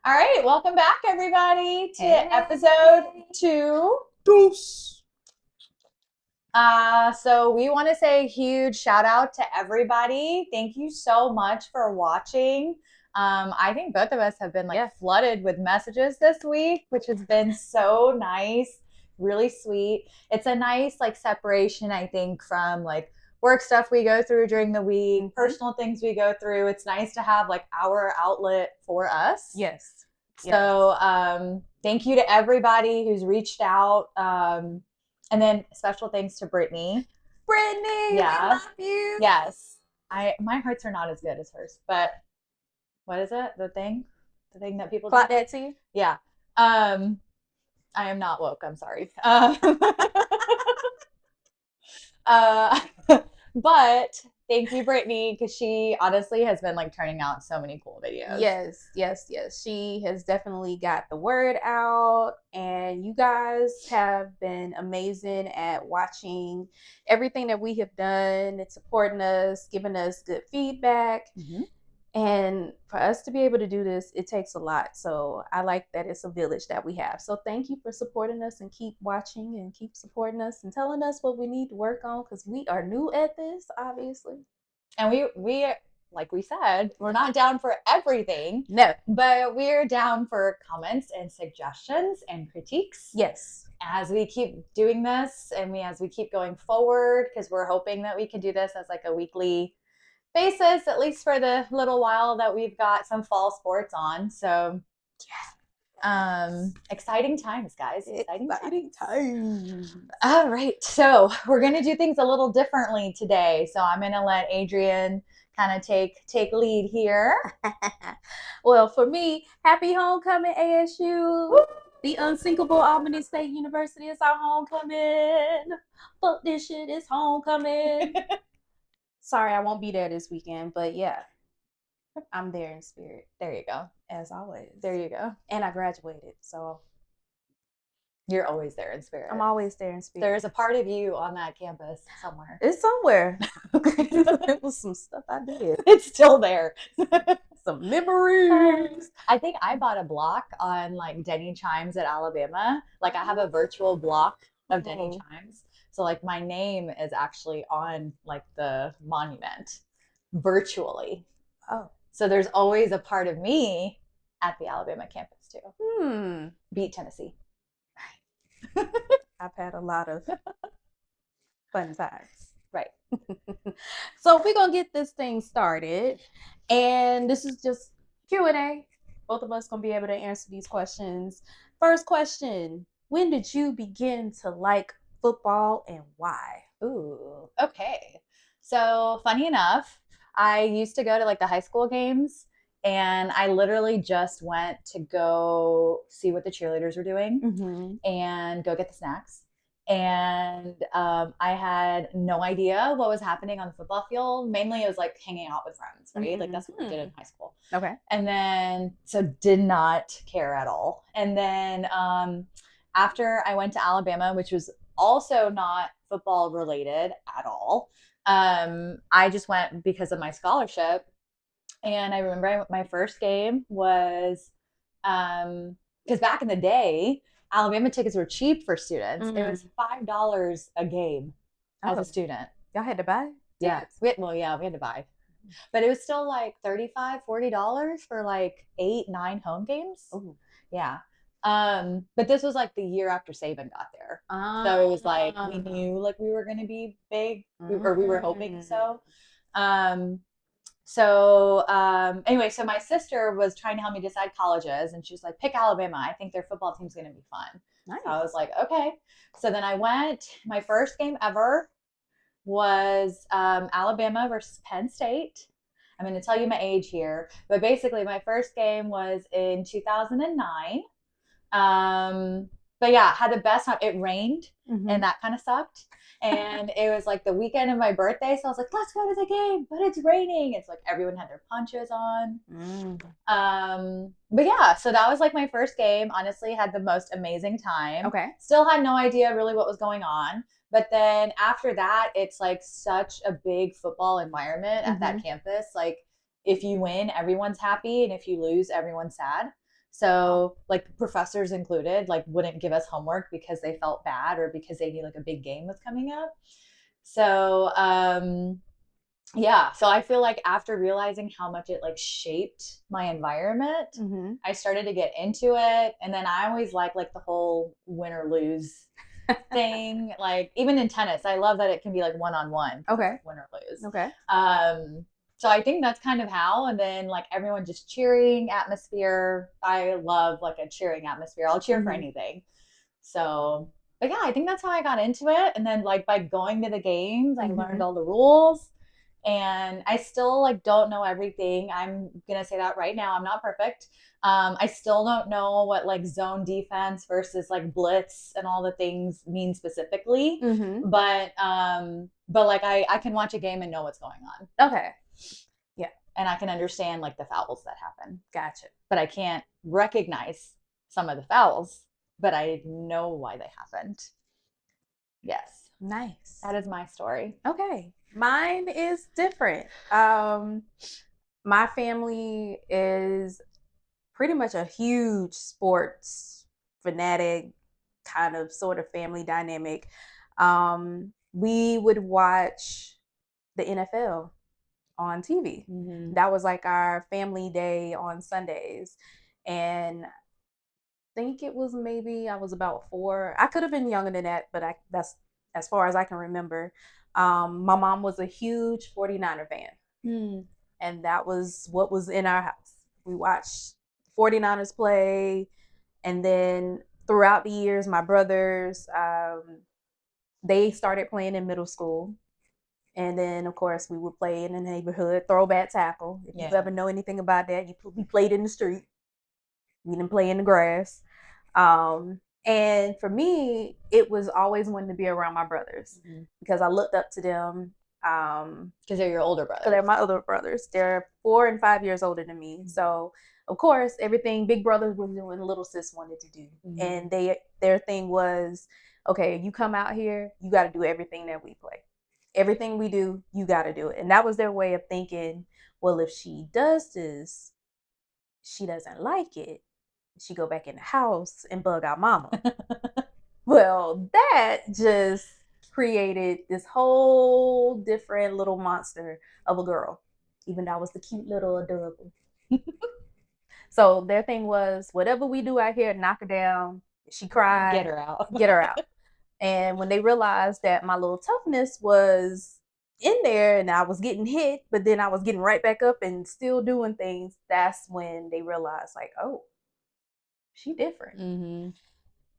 All right, welcome back, everybody, to Hey. episode 2. Deuce. So we want to say a huge shout out to everybody. Thank you so much for watching. I think both of us have been like Yeah. flooded with messages this week, which has been so nice, really sweet. It's a nice like separation, I think, from like work stuff we go through during the week, Mhm. personal things we go through. It's nice to have like our outlet for us. Yes. Yes. So thank you to everybody who's reached out. And then special thanks to Brittany. Brittany, we Yeah. love you. Yes. My hearts are not as good as hers, but what is it? The thing that people do? Clock that T. Yeah. I am not woke. I'm sorry. Uh, but thank you, Brittany, because she honestly has been like turning out so many cool videos. Yes, yes, yes. She has definitely got the word out, and you guys have been amazing at watching everything that we have done and supporting us, giving us good feedback. Mm-hmm. And for us to be able to do this, it takes a lot. So I like that it's a village that we have. So thank you for supporting us and keep watching and keep supporting us and telling us what we need to work on because we are new at this, obviously. And we like we said, we're not down for everything, No. but we're down for comments and suggestions and critiques Yes. as we keep doing this and as we keep going forward, because we're hoping that we can do this as like a weekly basis, at least for the little while that we've got some fall sports on. So exciting times, guys. Exciting times. All right. So we're gonna do things a little differently today. So I'm gonna let Adrian kind of take lead here. Well, for me, happy homecoming, ASU. Woo! The unsinkable Albany State University is our homecoming. Fuck this shit, it's homecoming. Sorry, I won't be there this weekend, but yeah, I'm there in spirit, There you go. as always. There you go. And I graduated, so You're always there in spirit. I'm always there in spirit. There's a part of you on that campus somewhere. It's somewhere. It was some stuff I did. It's still there. Some memories. I think I bought a block on like Denny Chimes at Alabama. Like I have a virtual block of Denny Chimes. So like my name is actually on like the monument virtually. Oh. So there's always a part of me at the Alabama campus too. Beat Tennessee. I've had a lot of fun times. Right. So we're gonna get this thing started, and this is just Q&A. Both of us gonna be able to answer these questions. First question: when did you begin to like football and why? Ooh, okay. So funny enough, I used to go to like the high school games, and I literally just went to go see what the cheerleaders were doing and go get the snacks. And I had no idea what was happening on the football field. Mainly, it was like hanging out with friends, right? Like that's what we did in high school. Okay. And then, so did not care at all. And then after I went to Alabama, which was also not football related at all, I just went because of my scholarship. And I remember my first game was because back in the day, Alabama tickets were cheap for students. It was $5 a game as a student. Y'all had to buy? Yeah. We had to buy. But it was still like $35, $40 for like 8, 9 home games. Ooh. Yeah. But this was like the year after Saban got there. So it was like we knew like we were gonna be big, or we were hoping so. Anyway, so my sister was trying to help me decide colleges, and she was like, pick Alabama. I think their football team's gonna be fun. Nice. So I was like, okay. So then I went, my first game ever was Alabama versus Penn State. I'm going to tell you my age here, but basically my first game was in 2009. But yeah, had the best time. It rained and that kind of sucked. And it was like the weekend of my birthday. So I was like, let's go to the game, but it's raining. It's like everyone had their ponchos on. But yeah, so that was like my first game. Honestly, had the most amazing time. Okay. Still had no idea really what was going on. But then after that, it's like such a big football environment at that campus. Like if you win, everyone's happy. And if you lose, everyone's sad. So like professors included, like wouldn't give us homework because they felt bad or because they knew like a big game was coming up. So yeah, so I feel like after realizing how much it like shaped my environment, Mm-hmm. I started to get into it. And then I always like the whole win or lose thing. Like even in tennis, I love that it can be like one on one because it's Okay. like win or lose. Okay. So I think that's kind of how. And then like everyone just cheering atmosphere. I love like a cheering atmosphere. I'll cheer for Mm-hmm. anything. So, but yeah, I think that's how I got into it. And then like by going to the games, I Mm-hmm. learned all the rules. And I still like don't know everything. I'm gonna say that right now. I'm not perfect. I still don't know what like zone defense versus like blitz and all the things mean specifically. Mm-hmm. But like I can watch a game and know what's going on. Okay. Yeah. And I can understand like the fouls that happen. Gotcha. But I can't recognize some of the fouls, but I know why they happened. Yes. Nice. That is my story. Okay. Mine is different. My family is pretty much a huge sports fanatic kind of sort of family dynamic. We would watch the NFL on TV. Mm-hmm. That was like our family day on Sundays. And I think it was maybe I was about 4. I could have been younger than that, but that's as far as I can remember. My mom was a huge 49er fan. Mm. And that was what was in our house. We watched 49ers play, and then throughout the years, my brothers, they started playing in middle school. And then, of course, we would play in the neighborhood, throwback tackle. If you Yeah. ever know anything about that, we played in the street. We didn't play in the grass. And for me, it was always wanting to be around my brothers because I looked up to them. Because they're your older brothers. So they're my older brothers. They're 4 and 5 years older than me. So of course, everything big brother was doing, little sis wanted to do, and their thing was, okay, you come out here, you got to do everything that we play. Everything we do, you got to do it. And that was their way of thinking. Well, if she does this, she doesn't like it. She go back in the house and bug our mama. Well, that just created this whole different little monster of a girl, even though I was the cute little adorable. So their thing was, whatever we do out here, knock her down. If she cried, Get her out. Get her out. And when they realized that my little toughness was in there and I was getting hit, but then I was getting right back up and still doing things, that's when they realized, like, oh, she different. Mm-hmm.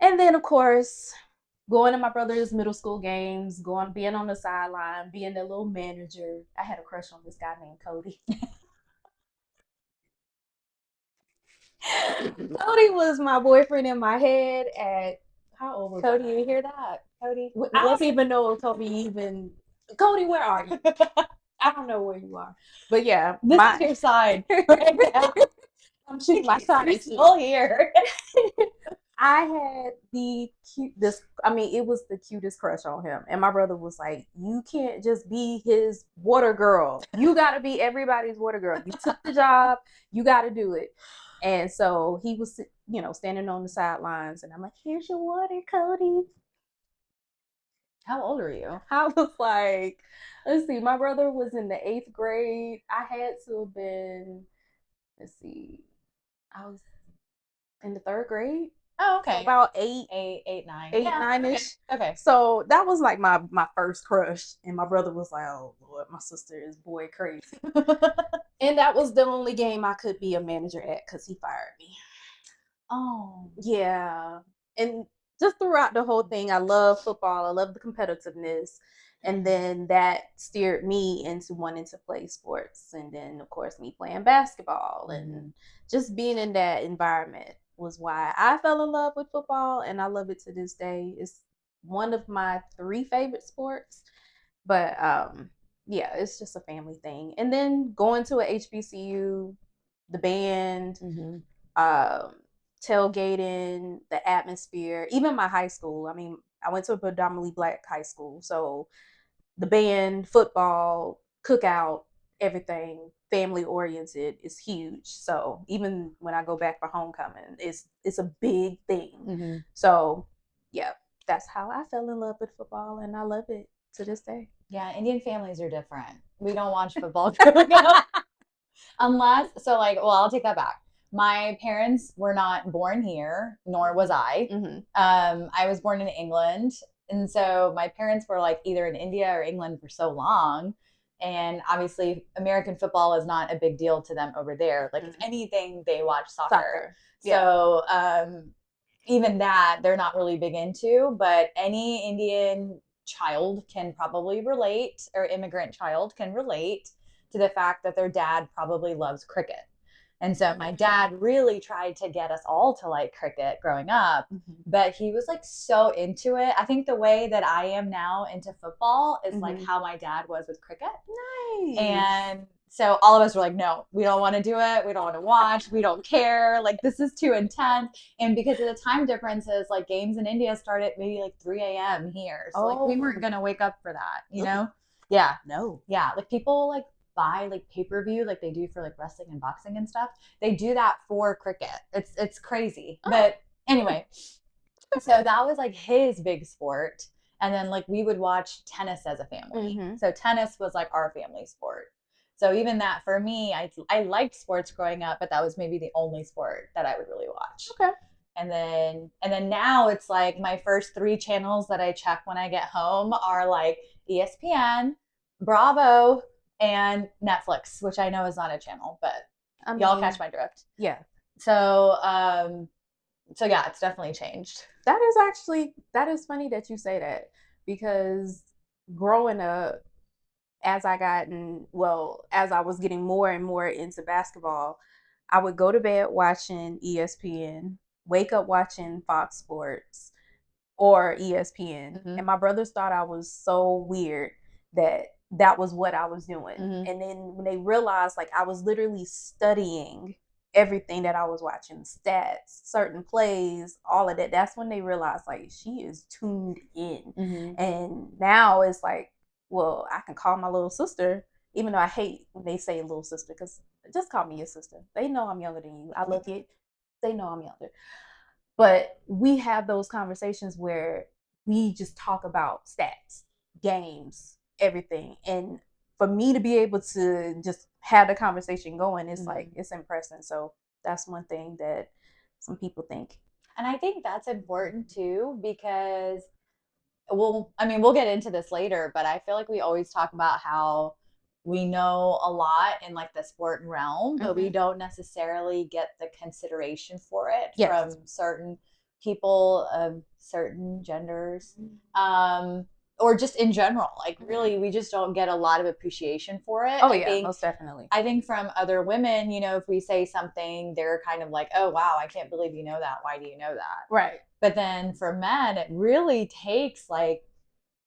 And then, of course, going to my brother's middle school games, being on the sideline, being their little manager. I had a crush on this guy named Cody. Cody was my boyfriend in my head at how old was Cody, I? you hear that? Cody? I don't even know if Cody even. Cody, where are you? I don't know where you are. But yeah, This is your side right now. I'm shooting my shot. You're still here. I had the cutest, I mean, it was the cutest crush on him. And my brother was like, you can't just be his water girl. You got to be everybody's water girl. You took the job, you got to do it. And so he was, standing on the sidelines. And I'm like, here's your water, Cody. How old are you? I was like, let's see, my brother was in the 8th grade. I had to have been, let's see, I was in the 3rd grade. Oh, okay. So about 9. 9-ish. Okay. So that was like my first crush, and my brother was like, "Oh Lord, my sister is boy crazy." And that was the only game I could be a manager at because he fired me. Oh. Yeah, and just throughout the whole thing, I love football. I love the competitiveness, and then that steered me into wanting to play sports, and then of course me playing basketball and just being in that environment was why I fell in love with football, and I love it to this day. It's one of my 3 favorite sports, but yeah, it's just a family thing. And then going to a HBCU, the band, tailgating, the atmosphere, even my high school. I mean, I went to a predominantly Black high school, so the band, football, cookout, everything family oriented is huge. So even when I go back for homecoming, it's a big thing. Mm-hmm. So yeah, that's how I fell in love with football, and I love it to this day. Yeah, Indian families are different. We don't watch football growing up. Unless, so like, well, I'll take that back. My parents were not born here, nor was I. Mm-hmm. I was born in England. And so my parents were like either in India or England for so long. And obviously, American football is not a big deal to them over there. Like, if anything, they watch soccer. Yeah. So, even that, they're not really big into. But any Indian child can probably relate, or immigrant child can relate to the fact that their dad probably loves cricket. And so my dad really tried to get us all to like cricket growing up, but he was like so into it. I think the way that I am now into football is like how my dad was with cricket. Nice. And so all of us were like, no, we don't want to do it. We don't want to watch. We don't care. Like, this is too intense. And because of the time differences, like games in India started maybe like 3 a.m. here. So like we weren't going to wake up for that, you know? Yeah. No. Yeah. Like people like buy like pay-per-view like they do for like wrestling and boxing and stuff. They do that for cricket. It's crazy. But anyway, so that was like his big sport. And then like we would watch tennis as a family. So tennis was like our family sport. So even that for me, I liked sports growing up, but that was maybe the only sport that I would really watch. Okay. And then now it's like my first 3 channels that I check when I get home are like ESPN, Bravo, and Netflix, which I know is not a channel, but y'all catch my drift. Yeah. So so yeah, it's definitely changed. That is funny that you say that, because growing up, as I was getting more and more into basketball, I would go to bed watching ESPN, wake up watching Fox Sports or ESPN. And my brothers thought I was so weird that was what I was doing. And then when they realized like I was literally studying everything that I was watching, stats, certain plays, all of that, that's when they realized like she is tuned in. And now it's like, well, I can call my little sister, even though I hate when they say little sister, because just call me your sister. They know I'm younger than you. I love you. They know I'm younger. But we have those conversations where we just talk about stats, games, everything. And for me to be able to just have the conversation going, it's like, it's impressive. So that's one thing that some people think. And I think that's important too, because we'll get into this later, but I feel like we always talk about how we know a lot in like the sport realm, but we don't necessarily get the consideration for it from certain people of certain genders. Or just in general, like really, we just don't get a lot of appreciation for it. Oh, yeah, most definitely. I think from other women, you know, if we say something, they're kind of like, oh, wow, I can't believe you know that. Why do you know that? Right. But then for men, it really takes like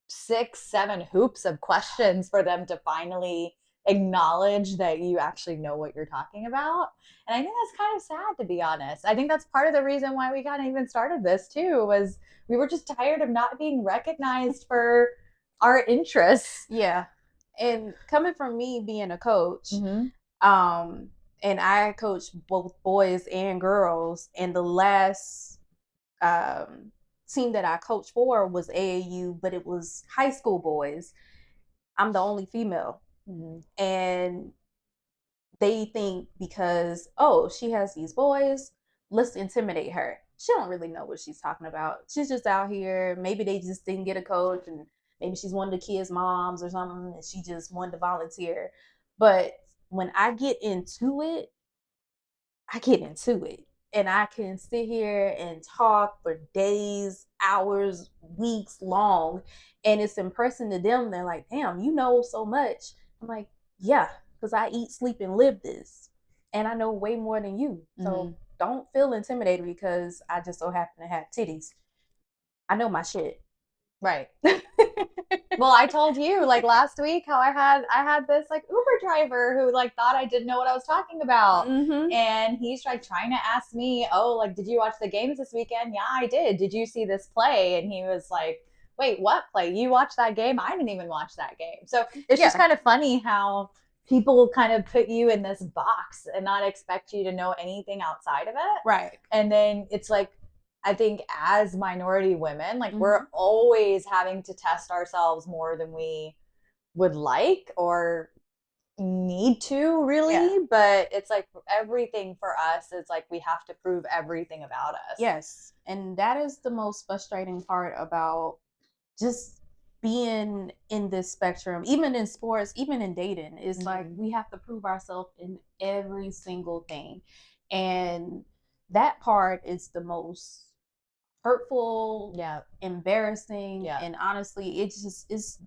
6, 7 hoops of questions for them to finally acknowledge that you actually know what you're talking about. And I think that's kind of sad, to be honest. I think that's part of the reason why we kind of even started this too, was we were just tired of not being recognized for our interests. Yeah. And coming from me being a coach, and I coach both boys and girls, and the last team that I coached for was AAU, but it was high school boys. I'm the only female. And they think because, oh, she has these boys, let's intimidate her. She don't really know what she's talking about. She's just out here. Maybe they just didn't get a coach, and maybe she's one of the kids' moms or something, and she just wanted to volunteer. But when I get into it, and I can sit here and talk for days, hours, weeks long, and it's impressing to them. They're like, damn, you know so much. I'm like, yeah, because I eat, sleep, and live this, and I know way more than you. So don't feel intimidated because I just so happen to have titties. I know my shit. Right. Well, I told you like last week how I had this like Uber driver who like thought I didn't know what I was talking about. And he's like trying to ask me, oh, like, did you watch the games this weekend? Yeah, I did. Did you see this play? And he was like, wait, what play? You watched that game? I didn't even watch that game. So it's just kind of funny how people kind of put you in this box and not expect you to know anything outside of it. Right. And then it's like, I think as minority women, like we're Mhm. always having to test ourselves more than we would like or need to really. Yeah. But it's like everything for us is like we have to prove everything about us. Yes. And that is the most frustrating part about just being in this spectrum, even in sports, even in dating. It's like we have to prove ourselves in every single thing. And that part is the most hurtful, Yeah. embarrassing, Yeah. and honestly, it's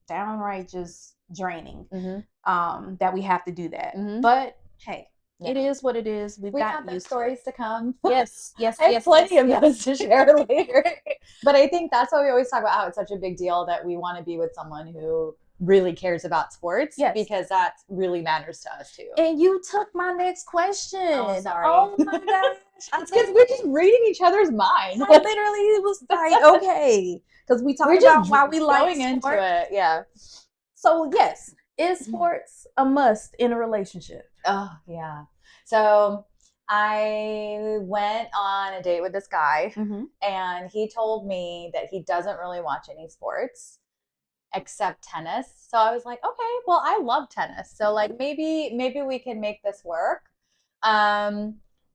downright just draining. Mm-hmm. That we have to do that. Mm-hmm. But hey, Yeah. it is what it is. We've We got have those used stories to come. Yes, yes, I have yes, plenty yes, of yes. those to share later. But I think that's why we always talk about how it's such a big deal that we want to be with someone who really cares about sports. Yes. Because that really matters to us too. And you took my next question. Oh, sorry. Oh my gosh. That's because we're just reading each other's minds. I literally was like, okay. Because we talked about why we like going into it. Yeah. So yes, is sports a must in a relationship? Oh, yeah. So I went on a date with this guy, and he told me that he doesn't really watch any sports except tennis. So I was like, okay, well, I love tennis. So like maybe we can make this work.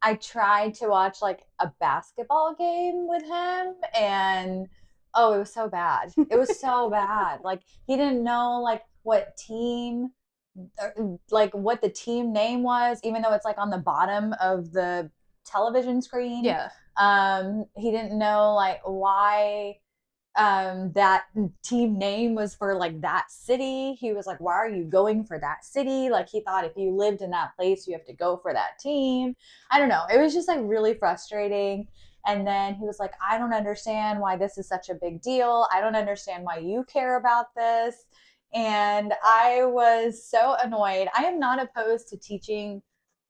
I tried to watch like a basketball game with him, and oh, it was so bad. It was so bad. Like he didn't know like what team, like what the team name was, even though it's like on the bottom of the television screen. Yeah. He didn't know like why that team name was for like that city. He was like, why are you going for that city? Like he thought if you lived in that place you have to go for that team. I don't know, it was just like really frustrating. And then he was like, I don't understand why this is such a big deal. I don't understand why you care about this. And I was so annoyed. I am not opposed to teaching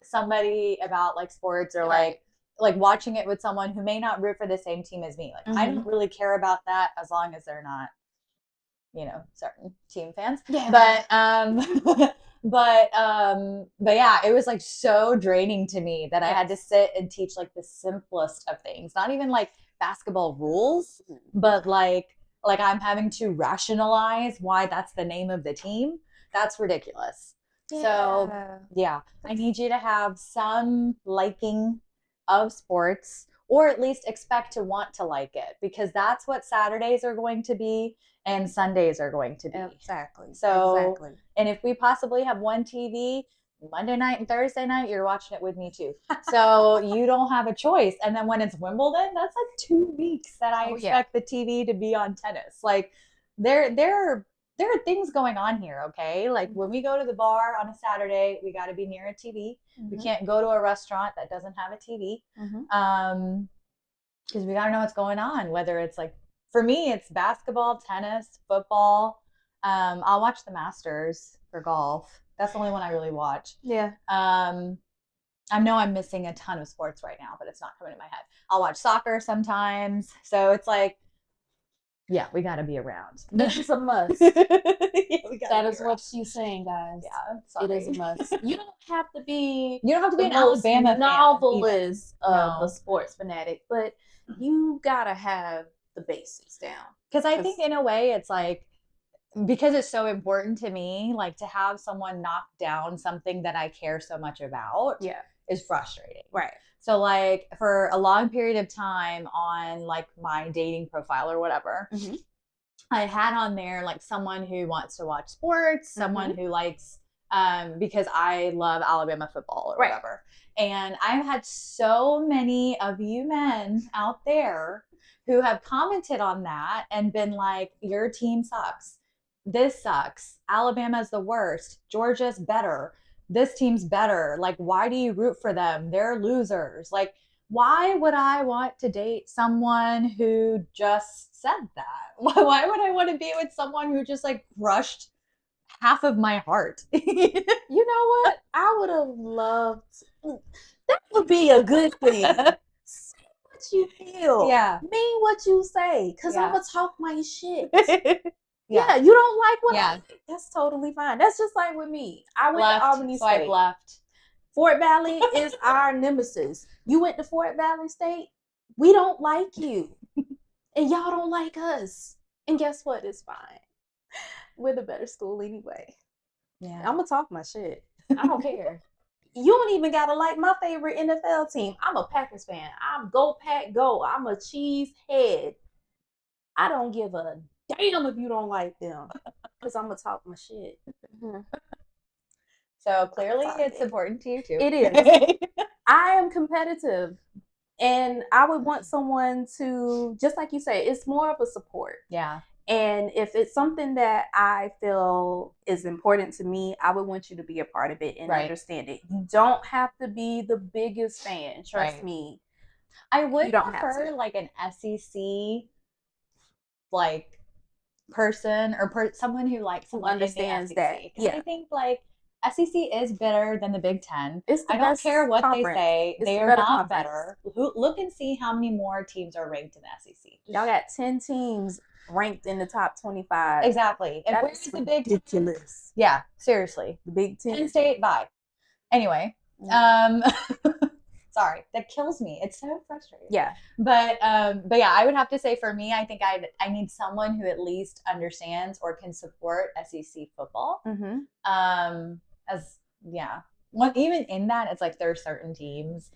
somebody about like sports or like watching it with someone who may not root for the same team as me. Like I don't really care about that as long as they're not, certain team fans. Yeah. But yeah, it was like so draining to me that I had to sit and teach like the simplest of things. Not even like basketball rules, but like I'm having to rationalize why that's the name of the team. That's ridiculous. Yeah. So yeah, I need you to have some liking of sports, or at least expect to want to like it, because that's what Saturdays are going to be and Sundays are going to be. Exactly. So, and if we possibly have one TV, Monday night and Thursday night, you're watching it with me too. So you don't have a choice. And then when it's Wimbledon, that's like 2 weeks that I expect the TV to be on tennis. Like there are things going on here, okay? Like when we go to the bar on a Saturday, we got to be near a TV. We can't go to a restaurant that doesn't have a TV. Because we got to know what's going on, whether it's like, for me, it's basketball, tennis, football. I'll watch the Masters for golf. That's the only one I really watch. Yeah. I know I'm missing a ton of sports right now, but it's not coming to my head. I'll watch soccer sometimes. So it's like, yeah, we got to be around. It's a must. That is what she's saying, guys. Yeah, sorry. It is a must. You don't have to be. You don't have to be an Alabama novelist of a sports fanatic, but you gotta have the basics down. Because I think in a way it's like, because it's so important to me, like to have someone knock down something that I care so much about is frustrating. Right. So like for a long period of time on like my dating profile or whatever, I had on there like someone who wants to watch sports, someone who likes, because I love Alabama football or whatever. And I've had so many of you men out there who have commented on that and been like, your team sucks. This sucks. Alabama's the worst. Georgia's better. This team's better. Like, why do you root for them? They're losers. Like, why would I want to date someone who just said that? Why would I want to be with someone who just like crushed half of my heart? You know what? I would have loved. That would be a good thing. Say what you feel. Yeah. Mean what you say. Because I'm going to talk my shit. Yeah, you don't like what I Yeah. like. That's totally fine. That's just like with me. I went to Left. Albany Swipe State. left. Fort Valley is our nemesis. You went to Fort Valley State. We don't like you. And y'all don't like us. And guess what? It's fine. We're the better school anyway. Yeah. I'm gonna talk my shit. I don't care. You don't even gotta like my favorite NFL team. I'm a Packers fan. I'm go Pack Go. I'm a cheese head. I don't give a damn if you don't like them, because I'm gonna talk my shit. Mm-hmm. So clearly, it's important to you too. It is. I am competitive, and I would want someone to, just like you say, it's more of a support. Yeah. And if it's something that I feel is important to me, I would want you to be a part of it and understand it. You don't have to be the biggest fan. Trust me. I would prefer like an SEC like person or someone who like who understands that. Yeah. I think like SEC is better than the Big Ten. It's the I don't best care what conference. they say. It's they the are better not conference. better. Look and see how many more teams are ranked in the SEC. Y'all got 10 teams ranked in the top 25. Exactly. And where's the Big Ten? Ridiculous. Yeah, seriously. The Big Ten. Penn State, bye. Anyway, sorry, that kills me. It's so frustrating. Yeah. But yeah, I would have to say for me, I think I need someone who at least understands or can support SEC football. Mm-hmm. Even in that, it's like there are certain teams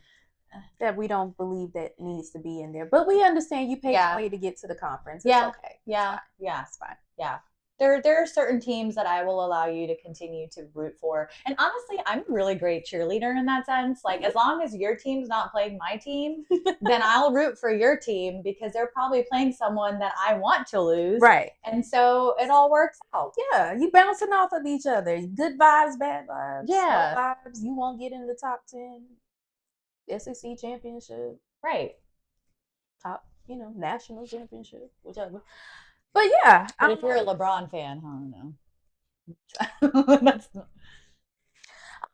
that we don't believe that needs to be in there, but we understand you paid money to get to the conference. It's okay. Yeah. It's fine. Yeah. There are certain teams that I will allow you to continue to root for. And honestly, I'm a really great cheerleader in that sense. Like, as long as your team's not playing my team, then I'll root for your team because they're probably playing someone that I want to lose. Right. And so it all works out. Yeah. You bouncing off of each other. Good vibes, bad vibes. Yeah. No vibes. You won't get in the top 10 SEC championship. Right. Top, national championship, whichever. But yeah. But if you're a LeBron fan, I don't know. That's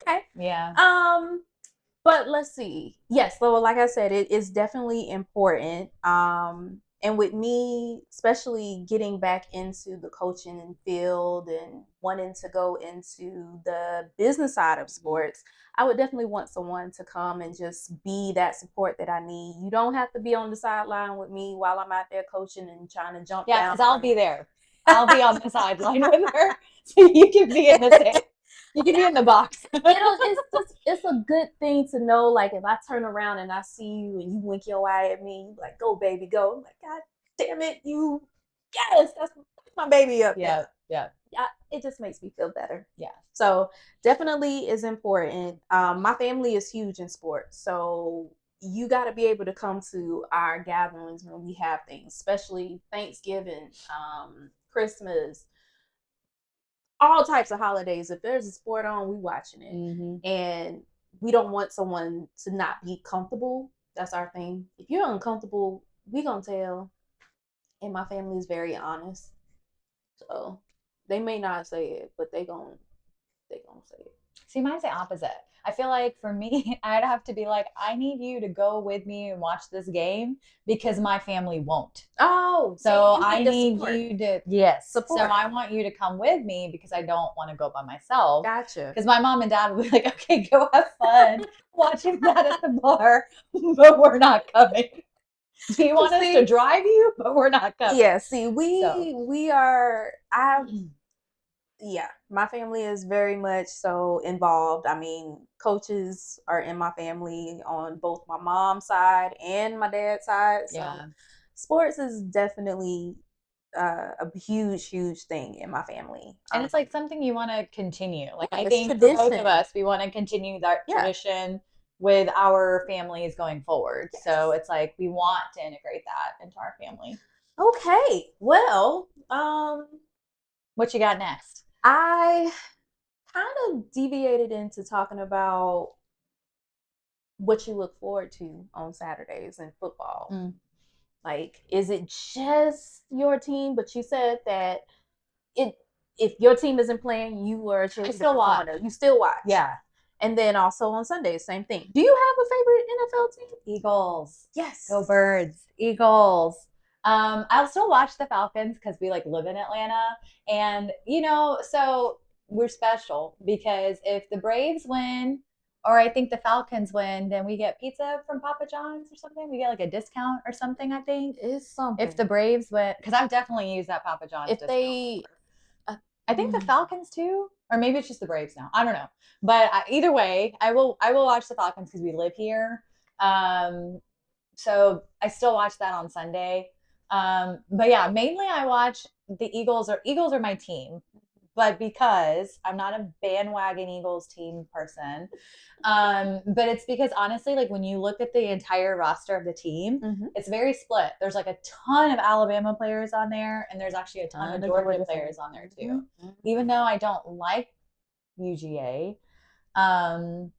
okay. Yeah. But let's see. Yes, so like I said, it is definitely important. And with me, especially getting back into the coaching field and wanting to go into the business side of sports, I would definitely want someone to come and just be that support that I need. You don't have to be on the sideline with me while I'm out there coaching and trying to jump down. Yeah, because I'll be there. I'll be on the sideline with her, so you can be in the same. You can be in the box. It's a good thing to know. Like, if I turn around and I see you and you wink your eye at me, like, go baby, go. I'm like, God damn it, yes, that's my baby up there. Yeah. It just makes me feel better. Yeah. So definitely is important. My family is huge in sports, so you got to be able to come to our gatherings when we have things, especially Thanksgiving, Christmas, all types of holidays. If there's a sport on, we watching it. Mm-hmm. And we don't want someone to not be comfortable. That's our thing. If you're uncomfortable, we gonna tell. And my family is very honest, so they may not say it, but they gonna say it. See, mine's the opposite. I feel like for me, I'd have to be like, I need you to go with me and watch this game because my family won't. Oh, so I need you to support. So I want you to come with me because I don't want to go by myself. Gotcha. Because my mom and dad would be like, okay, go have fun watching that at the bar, but we're not coming. Do you want us to drive you? But we're not coming. Yeah, see, we are. Yeah, my family is very much so involved. I mean, coaches are in my family on both my mom's side and my dad's side. So sports is definitely a huge thing in my family. And it's like something you want to continue. Like, I think for both of us, we want to continue that tradition with our families going forward. Yes. So it's like we want to integrate that into our family. Okay. Well, what you got next? I kind of deviated into talking about what you look forward to on Saturdays in football. Mm. Like, is it just your team? But you said that if your team isn't playing, you are I still watch. You still watch. Yeah. And then also on Sundays, same thing. Do you have a favorite NFL team? Eagles. Yes. Go Birds. Eagles. I'll still watch the Falcons because we like live in Atlanta, and so we're special because if the Braves win, or I think the Falcons win, then we get pizza from Papa John's or something. We get like a discount or something. I think It's if something. the Braves win, because I've definitely used that Papa John's If discount. they, uh, I think the Falcons too, or maybe it's just the Braves now. I don't know, but either way, I will watch the Falcons because we live here. Um, so I still watch that on Sunday. But yeah, mainly I watch the Eagles. Or Eagles are my team, but because I'm not a bandwagon Eagles team person, but it's because honestly, like when you look at the entire roster of the team, mm-hmm. it's very split. There's like a ton of Alabama players on there, and there's actually a ton of Georgia players on there too. Mm-hmm. Even though I don't like UGA, um,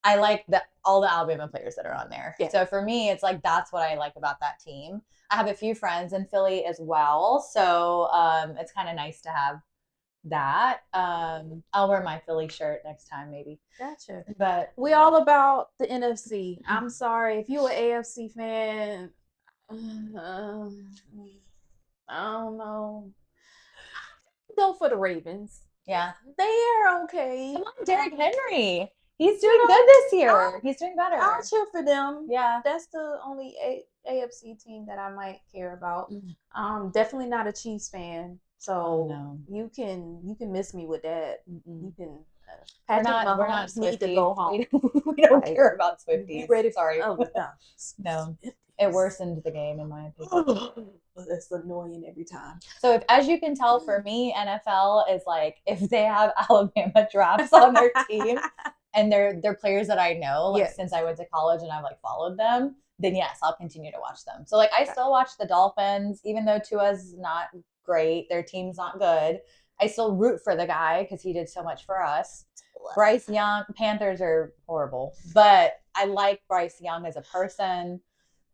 I like all the Alabama players that are on there. Yeah. So for me, it's like that's what I like about that team. I have a few friends in Philly as well, so it's kind of nice to have that. I'll wear my Philly shirt next time, maybe. Gotcha. But We all about the NFC. I'm sorry if you're an AFC fan. I don't know. Go for the Ravens. yeah, They're okay. come on, Derrick Henry. He's doing good this year. He's doing better. I'll cheer for them. Yeah. That's the only AFC team that I might care about. Definitely not a Chiefs fan. So no. you can miss me with that. You can. We're Patrick not Mahomes need to Swifties. go home. We don't care about Swifties. Be ready. Sorry. Oh no. No. It worsened the game in my opinion. That's annoying every time. So as you can tell, for me, NFL is like if they have Alabama drafts on their team and they're players that I know, like since I went to college and I've like followed them, then yes, I'll continue to watch them. So like I still watch the Dolphins, even though Tua's not great, their team's not good. I still root for the guy because he did so much for us. Bryce Young, Panthers are horrible, but I like Bryce Young as a person.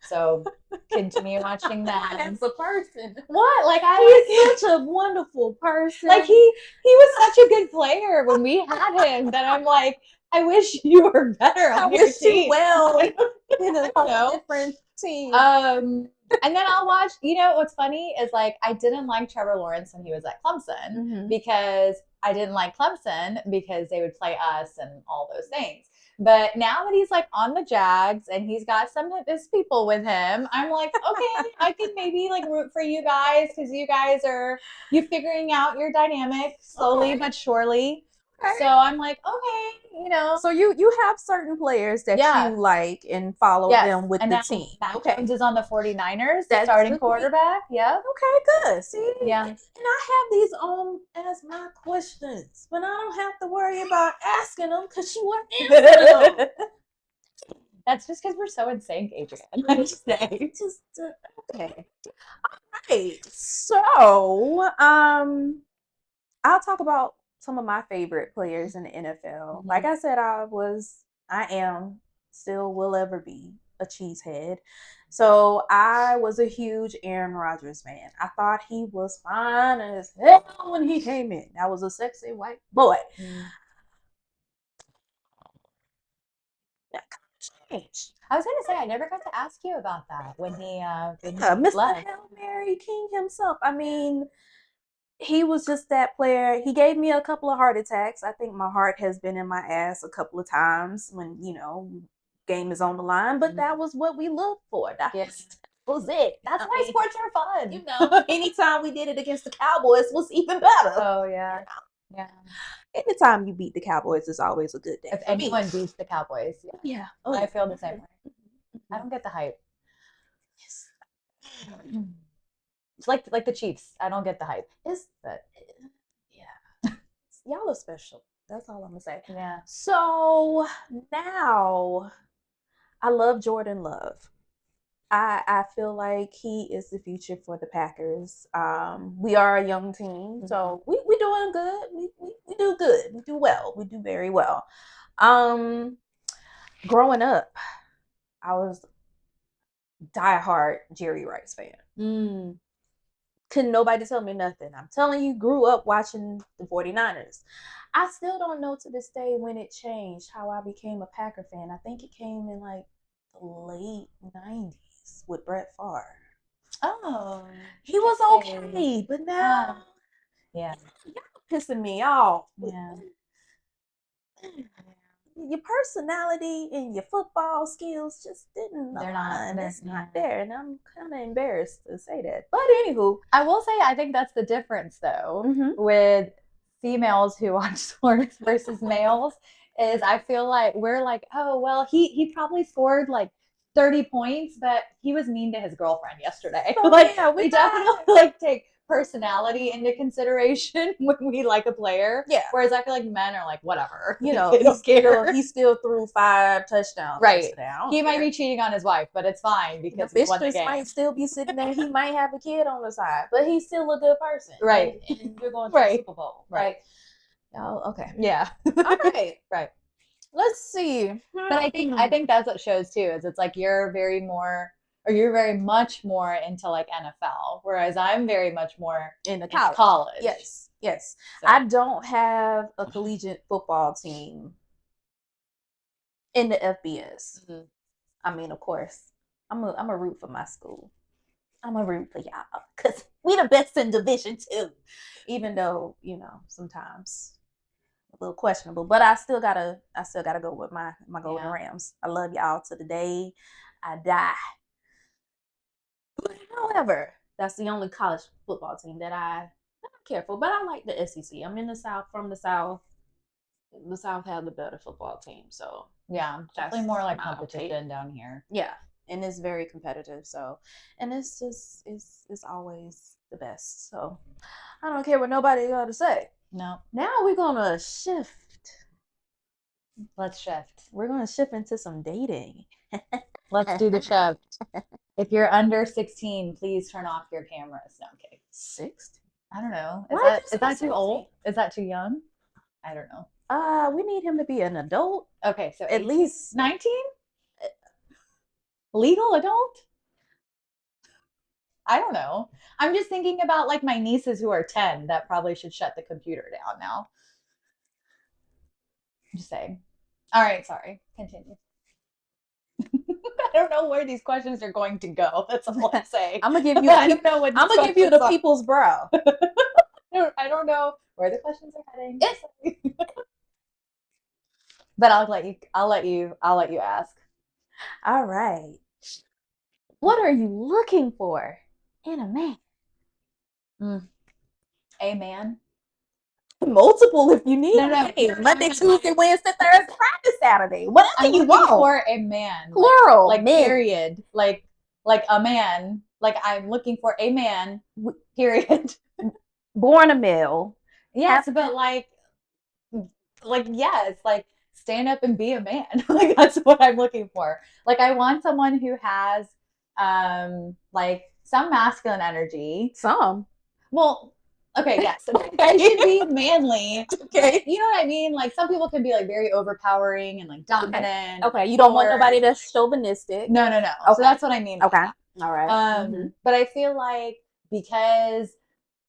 So continue watching that. As a person. What? Like he's such a wonderful person. Like he was such a good player when we had him that I'm like, I wish you were better on your team. Well in a different team. And then I'll watch, what's funny is like I didn't like Trevor Lawrence when he was at Clemson because I didn't like Clemson because they would play us and all those things. But now that he's like on the Jags and he's got some of his people with him, I'm like, okay, I can maybe like root for you guys because you figuring out your dynamic slowly but surely. Okay. So I'm like, okay, So you have certain players that you like and follow them with the team. Mac Jones is on the 49ers, the starting quarterback. Yeah. Okay, good. See? Yeah. And I have these as my questions, but I don't have to worry about asking them because you weren't answering them. That's just because we're so in sync, Adrian. I just say. Okay. All right. So, I'll talk about some of my favorite players in the NFL. Like I said, I am, still will ever be a cheesehead. So I was a huge Aaron Rodgers fan. I thought he was fine as hell when he came in. That was a sexy white boy. That kind of changed. I was gonna say I never got to ask you about that when he Mr. left. Hail Mary King himself. I mean, he was just that player. He gave me a couple of heart attacks. I think my heart has been in my ass a couple of times when, game is on the line, but that was what we looked for. That was it. That's why sports are fun. Anytime we did it against the Cowboys was even better. Oh, yeah. Yeah. Anytime you beat the Cowboys is always a good day. If anyone beats the Cowboys. Yeah. I feel the same way. I don't get the hype. Yes. It's like the Chiefs. I don't get the hype. Yeah. Y'all are special. That's all I'm gonna say. Yeah. So now I love Jordan Love. I feel like he is the future for the Packers. We are a young team, so we doing good. We do good. We do well. We do very well. Growing up, I was diehard Jerry Rice fan. Couldn't nobody tell me nothing. I'm telling you, grew up watching the 49ers. I still don't know to this day when it changed, how I became a Packer fan. I think it came in like the late 90s with Brett Favre. Oh, He was interesting. okay, but Huh. now Yeah. y'all pissing me off. Yeah. Your personality and your football skills just didn't They're not. align. They're It's yeah. not there, and I'm kind of embarrassed to say that. But anywho, I will say I think that's the difference though mm-hmm. with females who watch sports versus males is I feel like we're like, oh well, he probably scored like 30 points, but he was mean to his girlfriend yesterday. So Like yeah, we're we definitely not. like take personality into consideration when we like a player. Yeah, Whereas I feel like men are like, whatever. you Like, know, they don't care. he still threw 5 touchdowns Right. yesterday. I don't He might care. be cheating on his wife, but it's fine The because he won the mistress game. might still be sitting there. He might have a kid on the side, but he's still a good person. Right. And you're going to the Right. Super Bowl. Right. Like, y'all, okay. Yeah. All right. Right. Let's see. But I think that's what shows too, is it's like you're very more or you're very much more into like NFL, whereas I'm very much more In the into college. college. Yes. Yes. So. I don't have a collegiate football team in the FBS. Mhm. I mean, of course, I'm a root for my school. I'm a root for y'all because we the best in Division 2. Even though, you know, sometimes a little questionable, but I still gotta go with my Golden Yeah. Rams. I love y'all to the day I die. But however, that's the only college football team that I don't care for. But I like the SEC. I'm in the South, from the South. The South has the better football team, so Yeah, definitely that's more like my take. competition down here. Yeah, and it's very competitive. So, and it's just it's always the best. So I don't care what nobody got to say. No, Now we're gonna shift. let's shift. We're gonna shift into some dating. Let's do the shift. If you're under 16, please turn off your cameras. No, I'm kidding. 60. I don't know. Is Why that did is you say that too 16? old? Is that too young? I don't know. We need him to be an adult, Okay, so at 18, least. 19? Legal adult? I don't know. I'm just thinking about like my nieces who are 10 that probably should shut the computer down now. I'm just saying. All right, sorry. Continue. I don't know where these questions are going to go. That's all I'm saying. I'm gonna give you. I don't know what these I'm gonna give you questions the are. people's brow. I don't know where the questions are heading. But I'll let you ask. All right. What are you looking for in a man? Mm. Amen. Multiple if you need No, them. no. Hey, Monday, Tuesday, Wednesday, Thursday, Friday, Saturday. Whatever I'm you looking want. for a man. Plural, Like men. period. Like a man. Like I'm looking for a man. Period. Born a male. Yes, but like yes, like stand up and be a man. Like that's what I'm looking for. Like I want someone who has like some masculine energy. Some. Well, okay, yes. They should be manly. Okay. You know what I mean? Like some people can be like very overpowering and like dominant. Okay. You don't want or nobody that's chauvinistic. no, no, no. Okay. So that's what I mean by Okay. that. All right. But I feel like because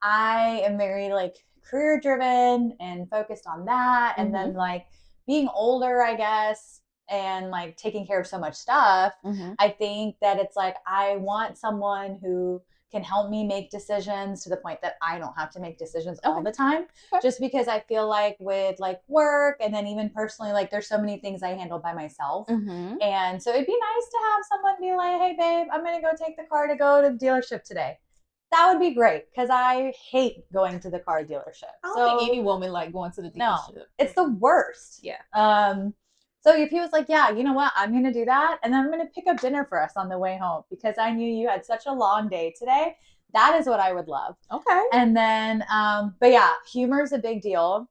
I am very like career driven and focused on that. And then like being older, I guess, and like taking care of so much stuff, I think that it's like I want someone who can help me make decisions to the point that I don't have to make decisions all the time. Just because I feel like with like work and then even personally, like there's so many things I handle by myself. And so it'd be nice to have someone be like, hey, babe, I'm going to go take the car to go to the dealership today. That would be great because I hate going to the car dealership. I don't think any woman like going to the dealership. No, it's the worst. Yeah. So if he was like, yeah, you know what, I'm gonna do that, and then I'm gonna pick up dinner for us on the way home because I knew you had such a long day today. That is what I would love. Okay. And then, but yeah, humor is a big deal.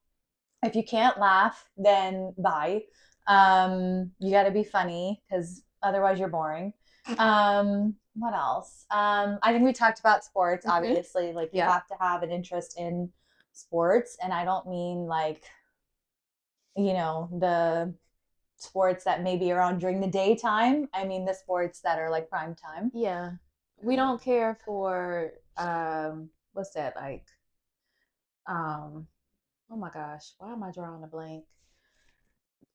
If you can't laugh, then bye. You got to be funny because otherwise you're boring. What else? I think we talked about sports. Obviously, like you have to have an interest in sports, and I don't mean like, the sports that maybe are on during the daytime. I mean the sports that are like prime time. Yeah. We don't care for what's that like? Oh my gosh, why am I drawing a blank?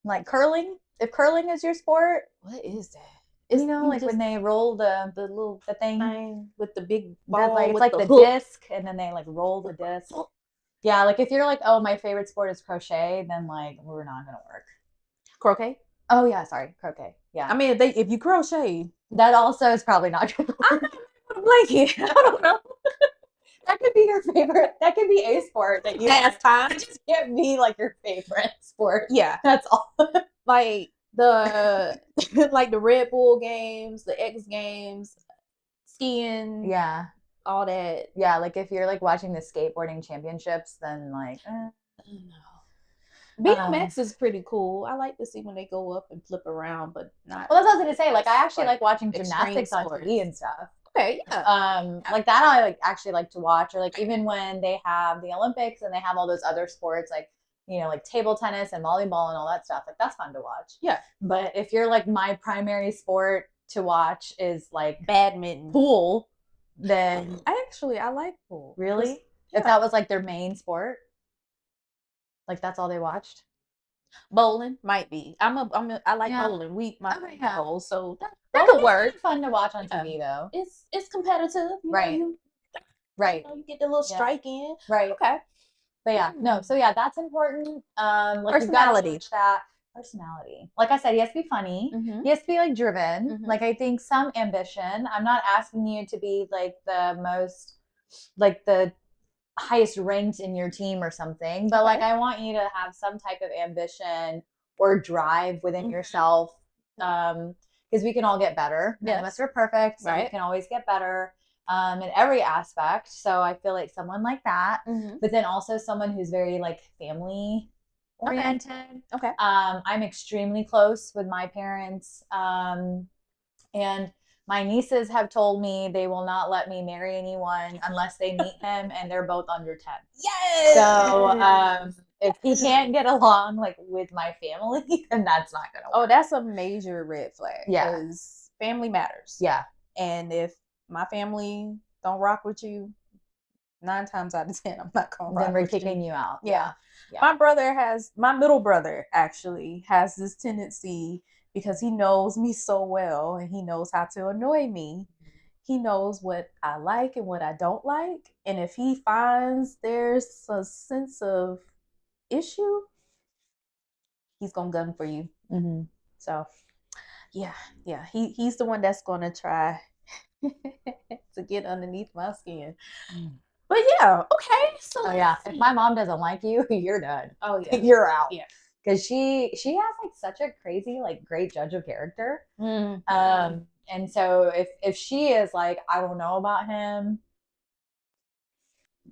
Like curling. If curling is your sport, What is that? It's like when they roll the little thing, thing with the big like ball it's with like the the hook. disc, and then they like roll the disc. Yeah, like if you're like, oh, my favorite sport is crochet, then like we're not gonna work. Croquet. Oh yeah, sorry, croquet. Yeah, I mean, if you crochet, that also is probably not gonna I'm work. not blanket. I don't know. That could be your favorite. That could be a sport that you like. Pastime. It just can't be like your favorite sport. Yeah, That's all. like the like the Red Bull games, the X Games, skiing, Yeah, all that. yeah. Like if you're like watching the skateboarding championships, then like, BMX is pretty cool. I like to see when they go up and flip around, but not. well, that's what I was gonna say. Like I actually like watching extreme gymnastics on sports. TV and stuff. Okay, yeah. Like that I like actually like to watch, or like even when they have the Olympics and they have all those other sports like like table tennis and volleyball and all that stuff, like that's fun to watch. Yeah. But if you're like my primary sport to watch is like Badminton, pool, then I like pool. Really? Yeah. If that was like their main sport, like that's all they watched. Bowling might be. I like Yeah. bowling. My Okay, yeah. bowl, so that Bowling could is work. kind of fun to watch on TV though. It's competitive, Right. Right. You get the little strike in. Right. Okay. But yeah, no. So yeah, that's important. Like Personality. You've got to that personality. Like I said, he has to be funny. Mhm. He has to be like driven. Mhm. Like I think some ambition. I'm not asking you to be like the most, like the highest ranked in your team or something, but like I want you to have some type of ambition or drive within yourself, because we can all get better. None of us are perfect, so we can always get better in every aspect. So I feel like someone like that, but then also someone who's very like family oriented. Okay. I'm extremely close with my parents, and my nieces have told me they will not let me marry anyone unless they meet him and they're both under 10. Yes. So if he can't get along like with my family, then that's not gonna work. Oh, that's a major red flag. Yeah. Because family matters. Yeah. And if my family don't rock with you, 9 times out of 10, I'm not gonna rock with you. Then we're kicking you out. Yeah. Yeah. My middle brother actually has this tendency, because he knows me so well and he knows how to annoy me. He knows what I like and what I don't like. And if he finds there's a sense of issue, he's going to gun for you. Mm-hmm. So, yeah. He's the one that's going to try to get underneath my skin. But yeah, okay. So if my mom doesn't like you, you're done. Oh yeah, you're out. Yeah. Because she has like such a crazy like great judge of character. And so if she is like, I don't know about him,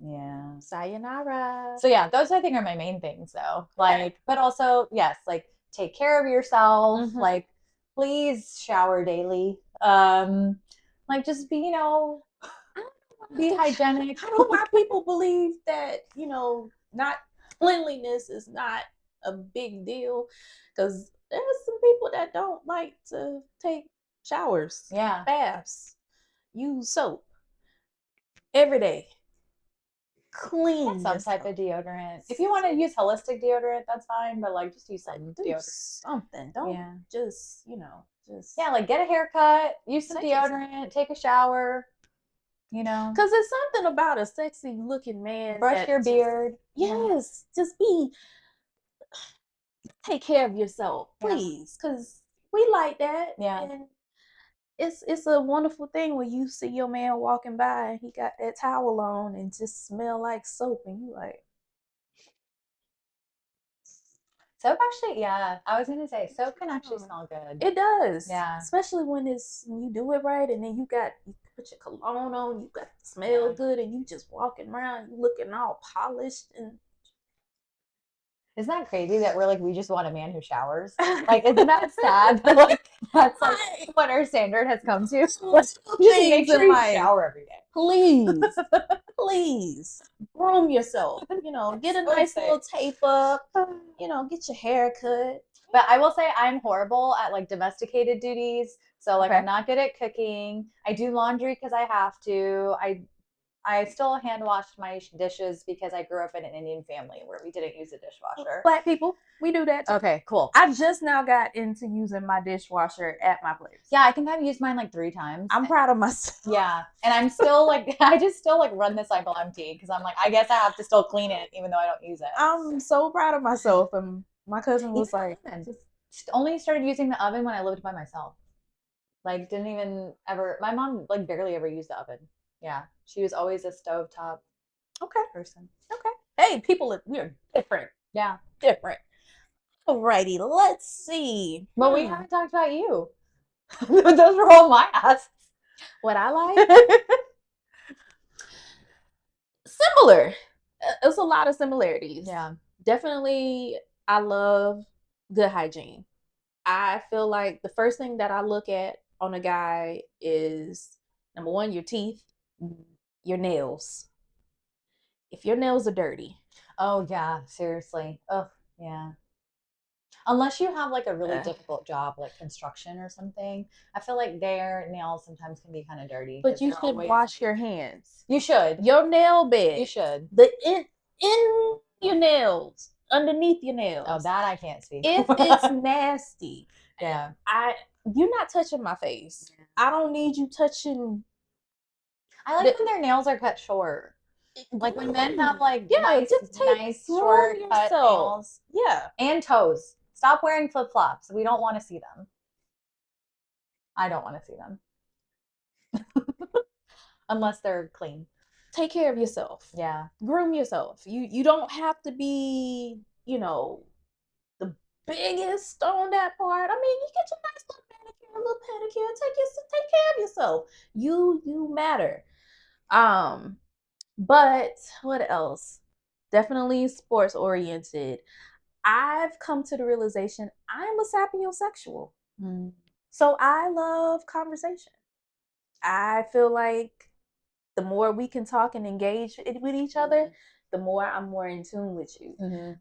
yeah, sayonara. So yeah, those I think are my main things though. Like, but also yes, like take care of yourself. Like, please shower daily. Like just be be hygienic. I don't know why people believe that not cleanliness is not a big deal, because there's some people that don't like to take showers, baths, use soap every day, clean some type of deodorant. If you want to use holistic deodorant, that's fine, but like just use some deodorant. Something. Don't just like get a haircut, use some deodorant, take a shower. Because there's something about a sexy looking man. Brush your beard. Yes, just take care of yourself, please, because we like that. Yeah. And it's a wonderful thing when you see your man walking by and he got that towel on and just smell like soap, and you like. Soap actually, I was gonna say soap can actually smell good. It does. Yeah. Especially when you do it right, and then you put your cologne on, you got to smell good, and you just walking around, you looking all polished. And isn't that crazy that we're like, we just want a man who showers? Like, isn't that sad? Like, that's like what our standard has come to. Just make sure you shower every day. Please, please groom yourself. Get a nice little tape up. Get your hair cut. But I will say I'm horrible at like domesticated duties. So like I'm not good at cooking. I do laundry because I have to. I still hand washed my dishes because I grew up in an Indian family where we didn't use a dishwasher. Black people, we do that too. Okay, cool. I just now got into using my dishwasher at my place. Yeah, I think I've used mine like 3 times. I'm proud of myself. Yeah, and I'm still like, I just still like run the cycle empty because I'm like, I guess I have to still clean it even though I don't use it. I'm so proud of myself. And my cousin was like, just only started using the oven when I lived by myself. Like, didn't even ever, my mom like barely ever used the oven. Yeah, she was always a stovetop person. Okay. Hey, people, we're different. Yeah. Different. Alrighty, let's see. But we haven't talked about you. Those were all my asks. What I like? Similar. It's a lot of similarities. Yeah. Definitely, I love good hygiene. I feel like the first thing that I look at on a guy is number one, your teeth, your nails. If your nails are dirty. Oh, yeah. Seriously. Oh, yeah. Unless you have like a really difficult job, like construction or something, I feel like their nails sometimes can be kind of dirty. But you should wash your hands. You should. Your nail bed. You should. The in your nails, underneath your nails. Oh, that I can't speak. If it's nasty, yeah, you're not touching my face. Yeah. I don't need you touching. I like when their nails are cut short. Like when men have like nice, just take nice short cut nails. Yeah, and toes. Stop wearing flip flops. We don't want to see them. I don't want to see them. Unless they're clean. Take care of yourself. Yeah. Groom yourself. You don't have to be, the biggest on that part. I mean, you get your nice little manicure, a little pedicure. Take care of yourself. You matter. But what else? Definitely sports oriented. I've come to the realization I'm a sapiosexual. So I love conversation. I feel like the more we can talk and engage with each other, the more I'm more in tune with you. And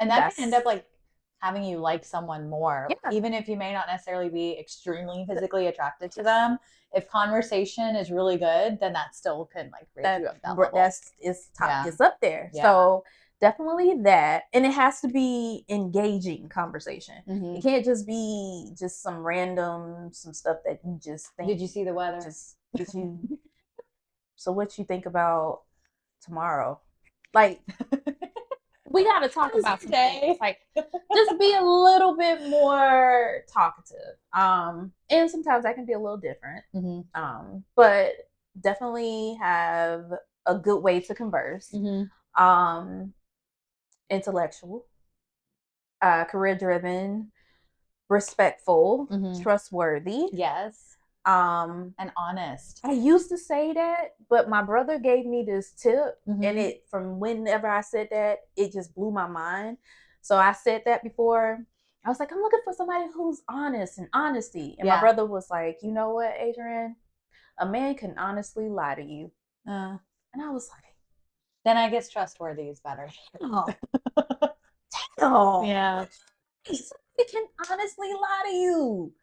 that can end up like having you like someone more. Yeah. Even if you may not necessarily be extremely physically attracted to them. If conversation is really good, then that still can like raise you up that level. It's up there. Yeah. So definitely that. And it has to be engaging conversation. It can't just be just some stuff that you just think. Did you see the weather? So what you think about tomorrow? Like, we got to talk about some things. Like, just be a little bit more talkative. And sometimes that can be a little different. But definitely have a good way to converse. Intellectual, career driven, respectful, trustworthy. Yes. And honest. I used to say that, but my brother gave me this tip, and from whenever I said that, it just blew my mind. So I said that before. I was like, I'm looking for somebody who's honest and honesty. And my brother was like, you know what, Adrian? A man can honestly lie to you. And I was like, then I guess trustworthy is better. Damn. Yeah. Somebody can honestly lie to you.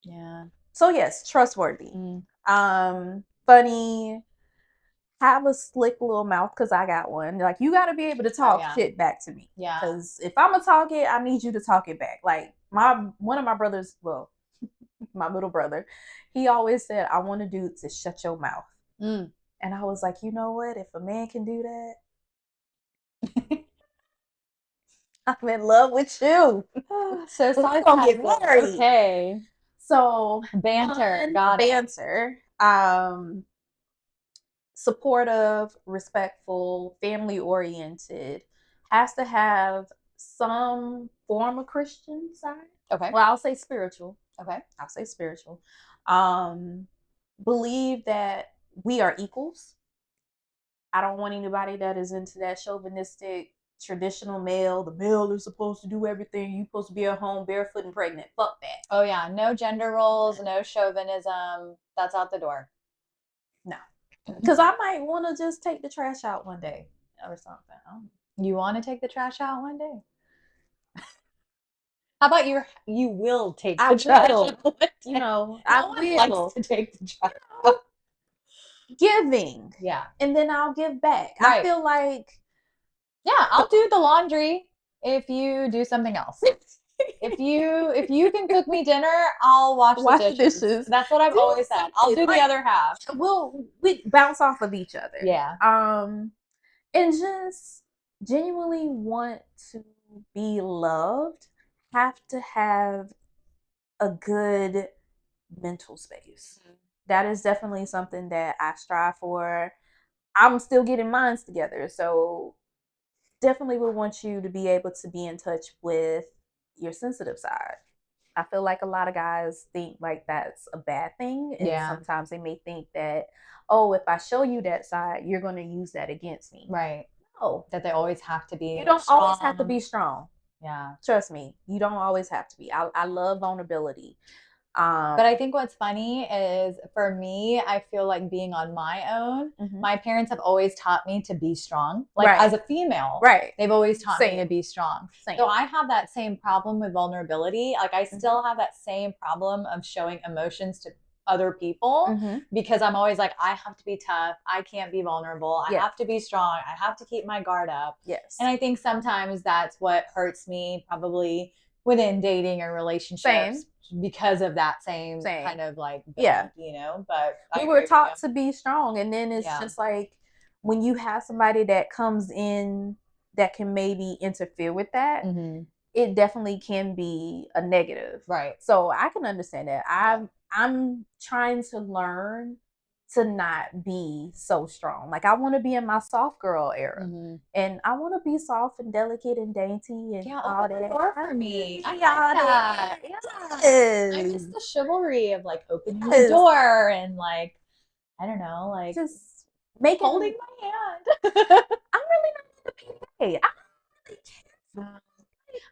Yeah. So yes, trustworthy. Funny, have a slick little mouth because I got one. Like, you got to be able to talk shit back to me. Yeah. Because if I'm gonna talk it, I need you to talk it back. Like one of my brothers, well, my little brother, he always said, "I want a dude to shut your mouth." And I was like, you know what? If a man can do that, I'm in love with you. So we're gonna get married. Okay. So banter, banter. Supportive, respectful, family oriented. Has to have some form of Christian side. Okay. Well, I'll say spiritual. Okay. I'll say spiritual. Believe that we are equals. I don't want anybody that is into that chauvinistic traditional male. The male is supposed to do everything. You're supposed to be at home barefoot and pregnant. Fuck that. Oh yeah, no gender roles, no chauvinism. That's out the door. No, because I might want to just take the trash out one day or something. You want to take the trash out one day? How about you will take I the trash will. out one You day? know, I No one likes will. to take the trash You out. know, giving, Yeah. and then I'll give back. I Right. feel like Yeah, I'll do the laundry if you do something else. If you can cook me dinner, I'll wash the wash the dishes. dishes. That's what I've Do always said. I'll something do the like other half. we bounce off of each other. Yeah. And just genuinely want to be loved, have to have a good mental space. That is definitely something that I strive for. I'm still getting mines together, so definitely would want you to be able to be in touch with your sensitive side. I feel like a lot of guys think like that's a bad thing, and Yeah. sometimes they may think that, oh, if I show you that side, you're going to use that against me. Right. No, That they always have to be you like don't always have to strong. be strong. Yeah. Trust me, you don't always have to be. I love vulnerability. But I think what's funny is for me, I feel like being on my own, Mhm. my parents have always taught me to be strong. Like Right. as a female, Right. they've always taught me Same. to be strong. Same. So I have that same problem with vulnerability. Like I Mhm. still have that same problem of showing emotions to other people Mhm. because I'm always like, I have to be tough. I can't be vulnerable. I Yeah. have to be strong. I have to keep my guard up. Yes. And I think sometimes that's what hurts me probably within dating or relationships because of that same kind of like build, Yeah. But we were taught to be strong, and then it's Yeah. just like when you have somebody that comes in that can maybe interfere with that, it definitely can be a negative. Right. So I can understand that. I'm trying to learn to not be so strong. Like I want to be in my soft girl era, and I want to be soft and delicate and dainty and Yeah, all open the that. door for me. I like All that. that. Yeah. I miss Yes. the chivalry of like opening the Yes. door and like I don't know, like Just making holding my hand. I'm really not into PDA. I really can't.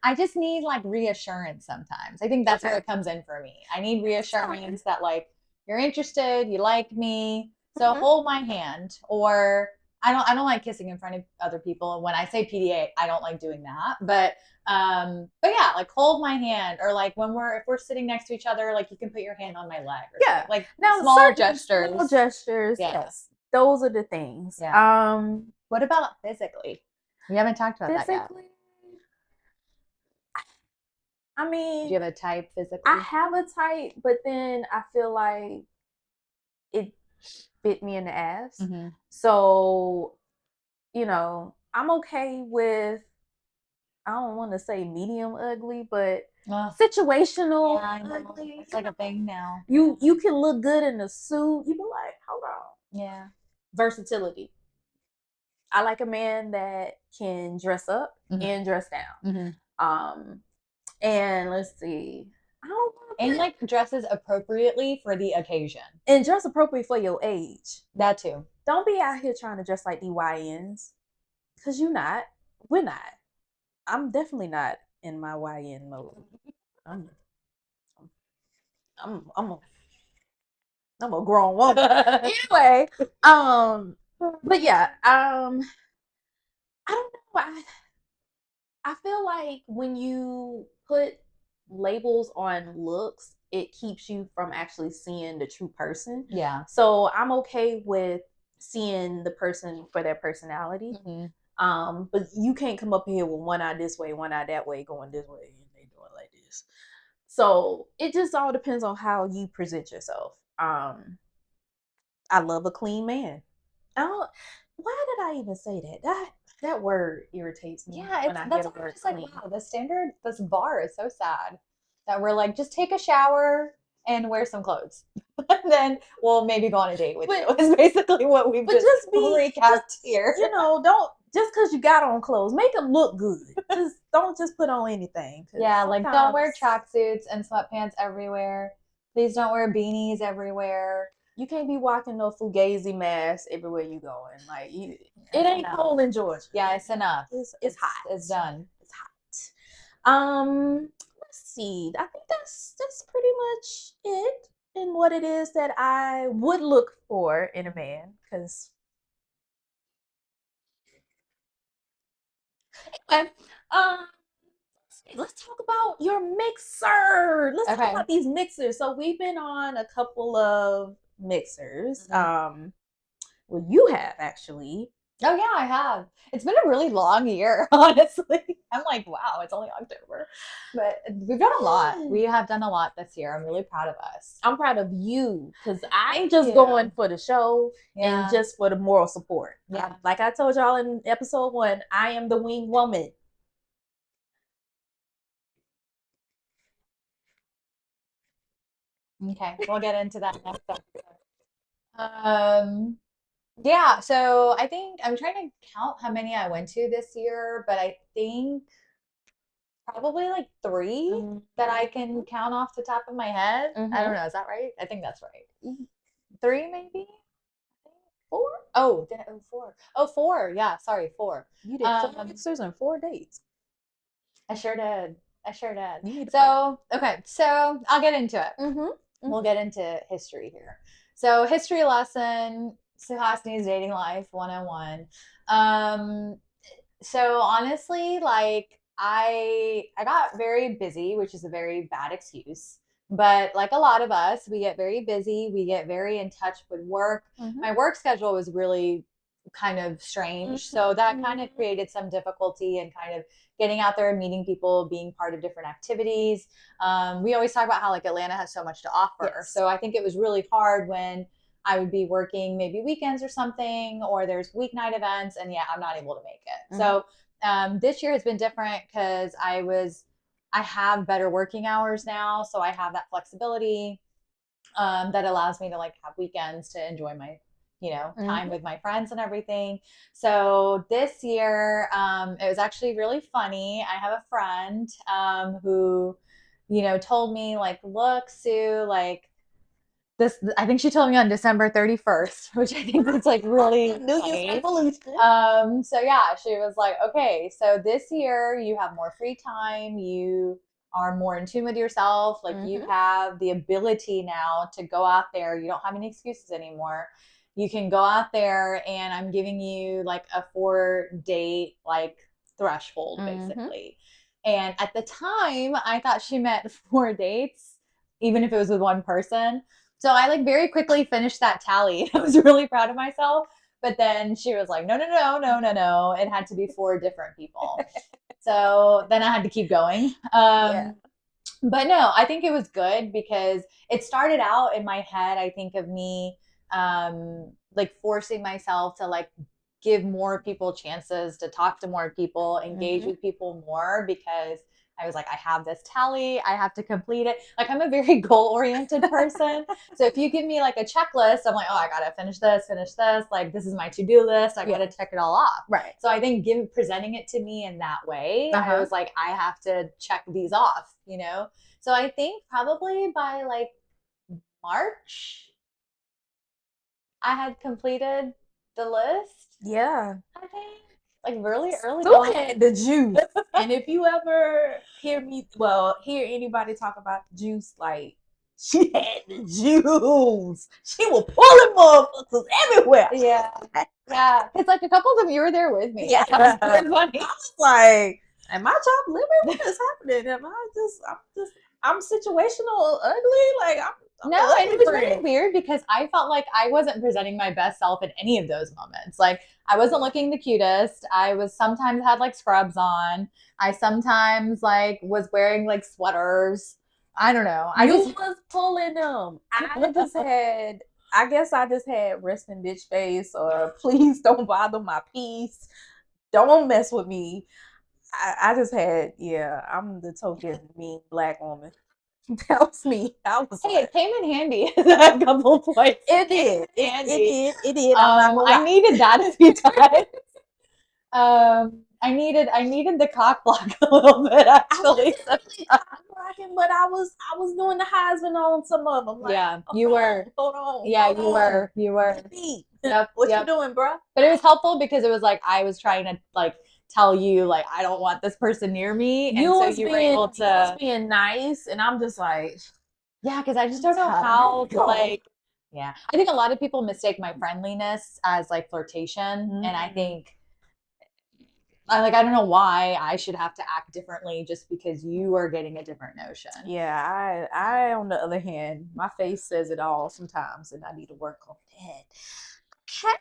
I just need like reassurance sometimes. I think that's where it comes in for me. I need reassurance that like you're interested, you like me, so hold my hand. Or I don't like kissing in front of other people. And when I say PDA, I don't like doing that. But yeah, like hold my hand, or like if we're sitting next to each other, like you can put your hand on my leg or Yeah. something. Like Now small gestures. small gestures. Yeah. Yes. Those are the things. Yeah. What about physically? We haven't talked about that yet. Physically, I Do you mean, have a type physically? I have a type, but then I feel like it bit me in the ass. So, I'm okay with, I don't want to say medium ugly, but situational ugly. It's like a thing now. You can look good in a suit. You be like, hold on. Yeah. Versatility. I like a man that can dress up and dress down. And let's see. I don't want to And like dresses appropriately for the occasion. and dress appropriate for your age. That too. Don't be out here trying to dress like the YNs. Cause you're not. We're not. I'm definitely not in my YN mode. I'm I'm I'm a, I'm a grown woman. Anyway, but yeah, I don't know. I feel like when you put labels on looks, it keeps you from actually seeing the true person. Yeah. So I'm okay with seeing the person for their personality. But you can't come up here with one eye this way, one eye that way, going this way, and they doing like this. So it just all depends on how you present yourself. I love a clean man. I don't, why did I even say that? That word irritates me. Yeah, when I that's hear the word just clean. like wow, this bar is so sad that we're like just take a shower and wear some clothes. And then we'll maybe go on a date with you. Is basically what we've just recapped here. Don't just because you got on clothes, make them look good. Don't just put on anything. Yeah, like don't wear tracksuits and sweatpants everywhere. Please don't wear beanies everywhere. You can't be walking no fugazi mask everywhere you going. Like it ain't cold in Georgia. Yeah, it's enough. It's hot. It's done. It's hot. Let's see. I think that's pretty much it in what it is that I would look for in a man. Because anyway, let's talk about your mixer. Let's talk Okay. about these mixers. So we've been on a couple of mixers. Mhm. Well, you have actually. Oh yeah, I have. It's been a really long year, honestly. I'm like, wow, it's only October. But we've done a lot. We have done a lot this year. I'm really proud of us. I'm proud of you because I'm Thank just going you. for the show and Yeah. just for the moral support. Yeah. Like I told y'all in episode 1, I am the wing woman. Okay. We'll get into that next episode. Um, yeah, so I think I'm trying to count how many I went to this year, but I think probably like three that I can count off the top of my head. I don't Mm-hmm. know. Is that right? I think that's right. Three, maybe? Four? Oh, oh, four. Oh, four. Yeah, sorry, four. You did 4 Um, mixers and 4 dates. I sure did. I sure did. You need to pray. So, okay, so I'll get into it. Mm-hmm. We'll get into history here. So, history lesson, Suhasini's dating life 101. So honestly, like I got very busy, which is a very bad excuse. But like a lot of us, we get very busy, we get very in touch with work. Mm-hmm. My work schedule was really kind of strange. So that kind of created some difficulty in kind of getting out there and meeting people, being part of different activities. We always talk about how like Atlanta has so much to offer. Yes. So I think it was really hard when I would be working maybe weekends or something, or there's weeknight events, and yeah, I'm not able to make it. Mm-hmm. So this year has been different because I have better working hours now, so I have that flexibility that allows me to like have weekends to enjoy my time with my friends and everything. So this year it was actually really funny. I have a friend who told me like, look, Sue, like this, I think she told me on December 31st, which I think is like really New Year's funny. resolution. So yeah, she was like, okay, so this year you have more free time, you are more in tune with yourself, like you have the ability now to go out there, you don't have any excuses anymore. You can go out there, and I'm giving you like a 4 date like threshold basically. And at the time, I thought she meant 4 dates, even if it was with one person. So I like very quickly finished that tally. I was really proud of myself. But then she was like, no, no, no, no, no, no. It had to be 4 different people. So then I had to keep going. Yeah. But no, I think it was good because it started out in my head. I think of me like forcing myself to like give more people chances to talk to more people, engage with people more, because I was like, I have this tally, I have to complete it. Like I'm a very goal oriented person. So if you give me like a checklist, I'm like, oh, I gotta finish this, like this is my to-do list. I gotta check it all off. Right. So I think presenting it to me in that way, I was like, I have to check these off, So I think probably by like March, I had completed the list. Yeah. I think like really early Sue on. had the juice. And if you ever hear anybody talk about the juice, like she had the juice. She was pulling motherfuckers everywhere. Yeah. Yeah. It's like a couple of them, you were there with me. Yeah. It was funny. I was like, am I chopped liver? What is happening? I'm situational ugly? Like No, and it was really weird because I felt like I wasn't presenting my best self in any of those moments. Like I wasn't looking the cutest. I was sometimes had like scrubs on. I sometimes like was wearing like sweaters. I don't know. I You just was pulling them. I guess I just had resting bitch face, or please don't bother my peace. Don't mess with me. I just had, yeah, I'm the token mean black woman. That was me. I was hey, like, it came in handy at a couple points. it did. It did. I'm not gonna I lie. needed that a few times. I needed the cock block a little bit actually. But I was doing the Heisman on some of them. Like, Yeah, you were. Hold on. Yeah, you were. You were. Yep, What yep. you doing, bro? But it was helpful because it was like I was trying to like tell you like I don't want this person near me, and so you were able You was to. being nice, and I'm just like, Yeah, because I just don't know how to like. Yeah, I think a lot of people mistake my friendliness as like flirtation, and I think I don't know why I should have to act differently just because you are getting a different notion. Yeah, I on the other hand, my face says it all sometimes, and I need to work on that.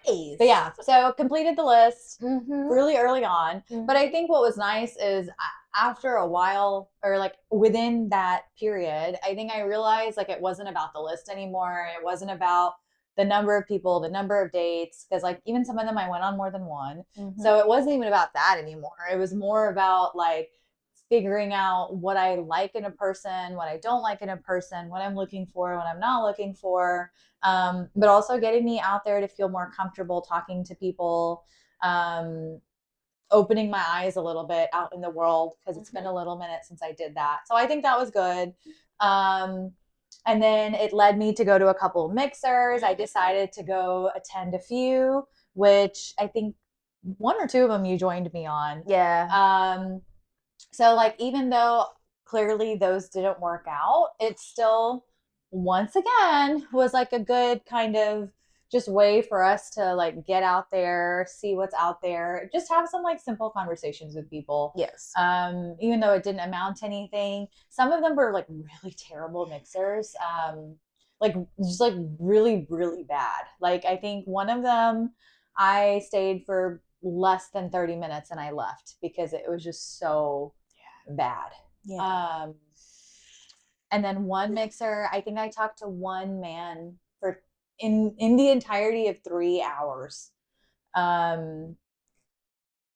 Okay. But yeah, so completed the list Mm-hmm. really early on. Mm-hmm. But I think what was nice is after a while, or like within that period, I think I realized like it wasn't about the list anymore. It wasn't about the number of people, the number of dates, because like even some of them I went on more than one. Mm-hmm. So it wasn't even about that anymore. It was more about like figuring out what I like in a person, what I don't like in a person, what I'm looking for, what I'm not looking for, but also getting me out there to feel more comfortable talking to people, um, opening my eyes a little bit out in the world because it's been a little minute since I did that. So I think that was good. Um, and then it led me to go to a couple of mixers. I decided to go attend a few, which I think one or two of them you joined me on. Yeah. So like even though clearly those didn't work out, it still once again was like a good kind of just way for us to like get out there, see what's out there, just have some like simple conversations with people. Yes. Even though it didn't amount to anything, some of them were like really terrible mixers. Like just like really, really bad. Like I think one of them I stayed for less than 30 minutes and I left because it was just so bad. Yeah. And then one mixer, I think I talked to one man for in the entirety of 3 hours. Um,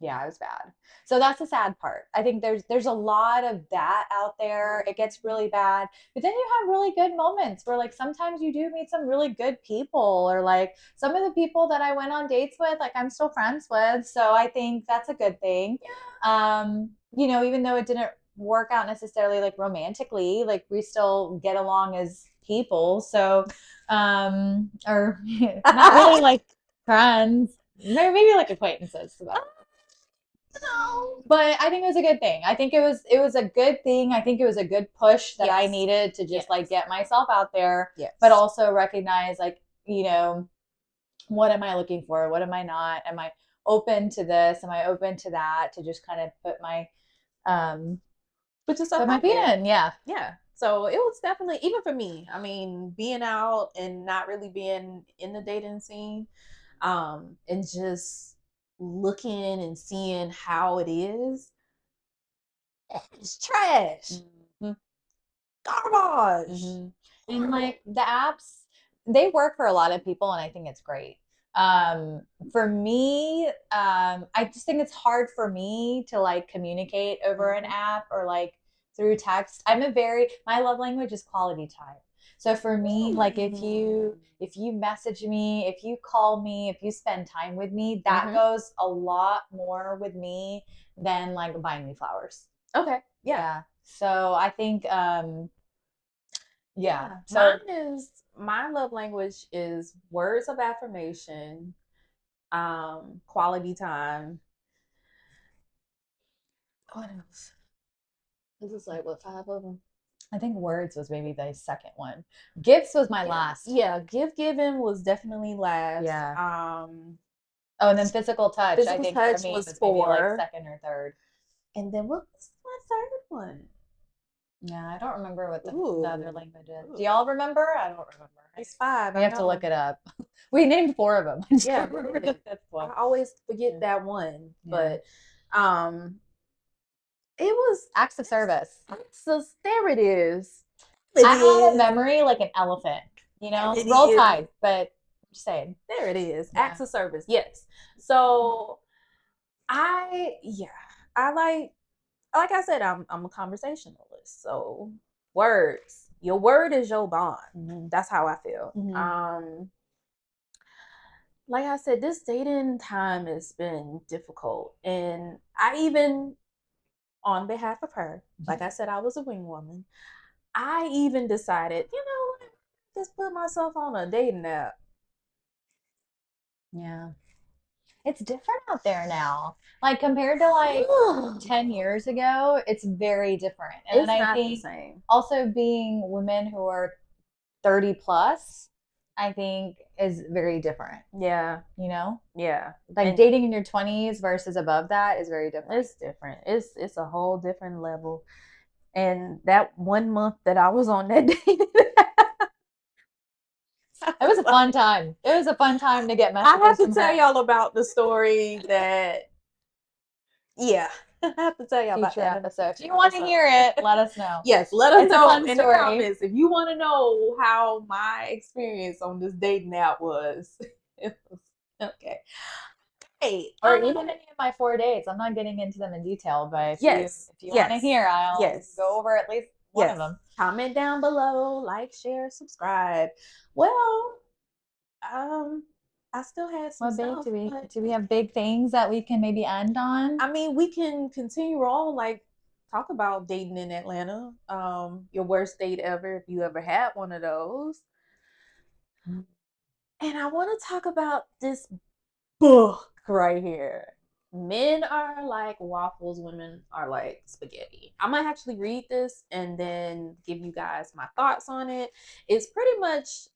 yeah, it was bad. So that's the sad part. I think there's a lot of that out there. It gets really bad, but then you have really good moments where like sometimes you do meet some really good people, or like some of the people that I went on dates with, like I'm still friends with. So I think that's a good thing. Even though it didn't work out necessarily like romantically, like we still get along as people. So or not really like friends, maybe like acquaintances. But I think it was a good thing. I think it was a good thing. I think it was a good push that I Yes. needed to just Yes. like get myself out there, Yes. but also recognize like, what am I looking for? What am I not? Am I open to this? Am I open to that? To just kind of um Put yourself put my out feet there. in. Yeah. Yeah. So it was definitely, even for me, I mean, being out and not really being in the dating scene, and just looking and seeing how it is, it's trash. Mm-hmm. Garbage. Mm-hmm. And like the apps, they work for a lot of people, and I think it's great. For me, I just think it's hard for me to like communicate over an app or like through text. My love language is quality time. So for me, like if you message me, if you call me, if you spend time with me, that goes a lot more with me than like buying me flowers. Okay. Yeah. Yeah. So I think yeah. So My love language is words of affirmation, quality time. What else? This is like what, 5 of them? I think words was maybe the second one. Gifts was my last. Yeah, gift giving was definitely last. Yeah. Oh, and then physical touch, I Physical think for touch me was was maybe like 4. second or third. And then what was my third one? Yeah, I don't remember what the other language is. Ooh. Do y'all remember? I don't remember. It's 5. We have to look it up. We named 4 of them. I just Yeah, don't remember the fifth one. I always forget that one. Yeah. But it was Acts of service. so there it is. I have a memory like an elephant. Roll Tide, but I'm just saying. There it is. Yeah. Acts of service. Yes. So I like I said, I'm a conversationalist. So words. Your word is your bond. That's how I feel. Like I said, this dating time has been difficult. And I even, on behalf of her, like I said, I was a wing woman. I even decided, what? Just put myself on a dating app. Yeah. It's different out there now. Like compared to like 10 years ago, it's very different. And It's then I not the think same. also being women who are 30 plus, I think, is very different. Yeah. You know, Yeah. like And dating in your 20s versus above that is very different. it's different. It's a whole different level. And that 1 month that I was on that date, It was a fun time. It was a fun time to get I have messages to from tell her. y'all about the story that, yeah, I have to tell y'all about Future that in a episode. If future you want to episode. hear it, let us know. Yes, let us It's a know fun in the story. comments if you want to know how my experience on this dating app was. Okay. Hey, Or even any of my 4 dates. I'm not getting into them in detail, but yes, if you want to yes, hear, I'll yes, go over at least one of yes. them. Comment down below, like, share, subscribe. Well, I still had some What big stuff, but do we have big things that we can maybe end on? I mean, we can continue on, like, talk about dating in Atlanta. Your worst date ever, if you ever had one of those. And I want to talk about this book right here. Men are like waffles, women are like spaghetti. I'm gonna actually read this and then give you guys my thoughts on it. It's pretty much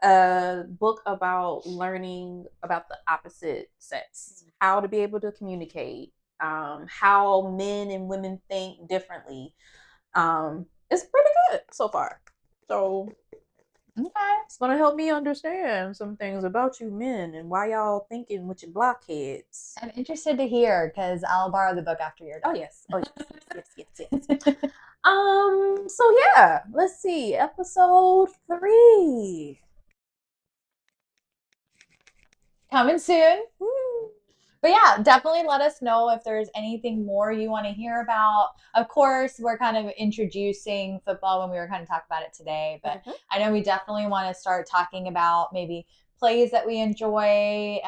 a book about learning about the opposite sex, how to be able to communicate, how men and women think differently. It's pretty good so far. So Okay. it's gonna help me understand some things about you men and why y'all thinking with your blockheads. I'm interested to hear because I'll borrow the book after you're Oh done. yes, oh yes. So yeah, let's see, episode 3. Coming soon. But yeah, definitely let us know if there's anything more you want to hear about. Of course, we're kind of introducing football when we were kind of talking about it today, but I know we definitely want to start talking about maybe plays that we enjoy,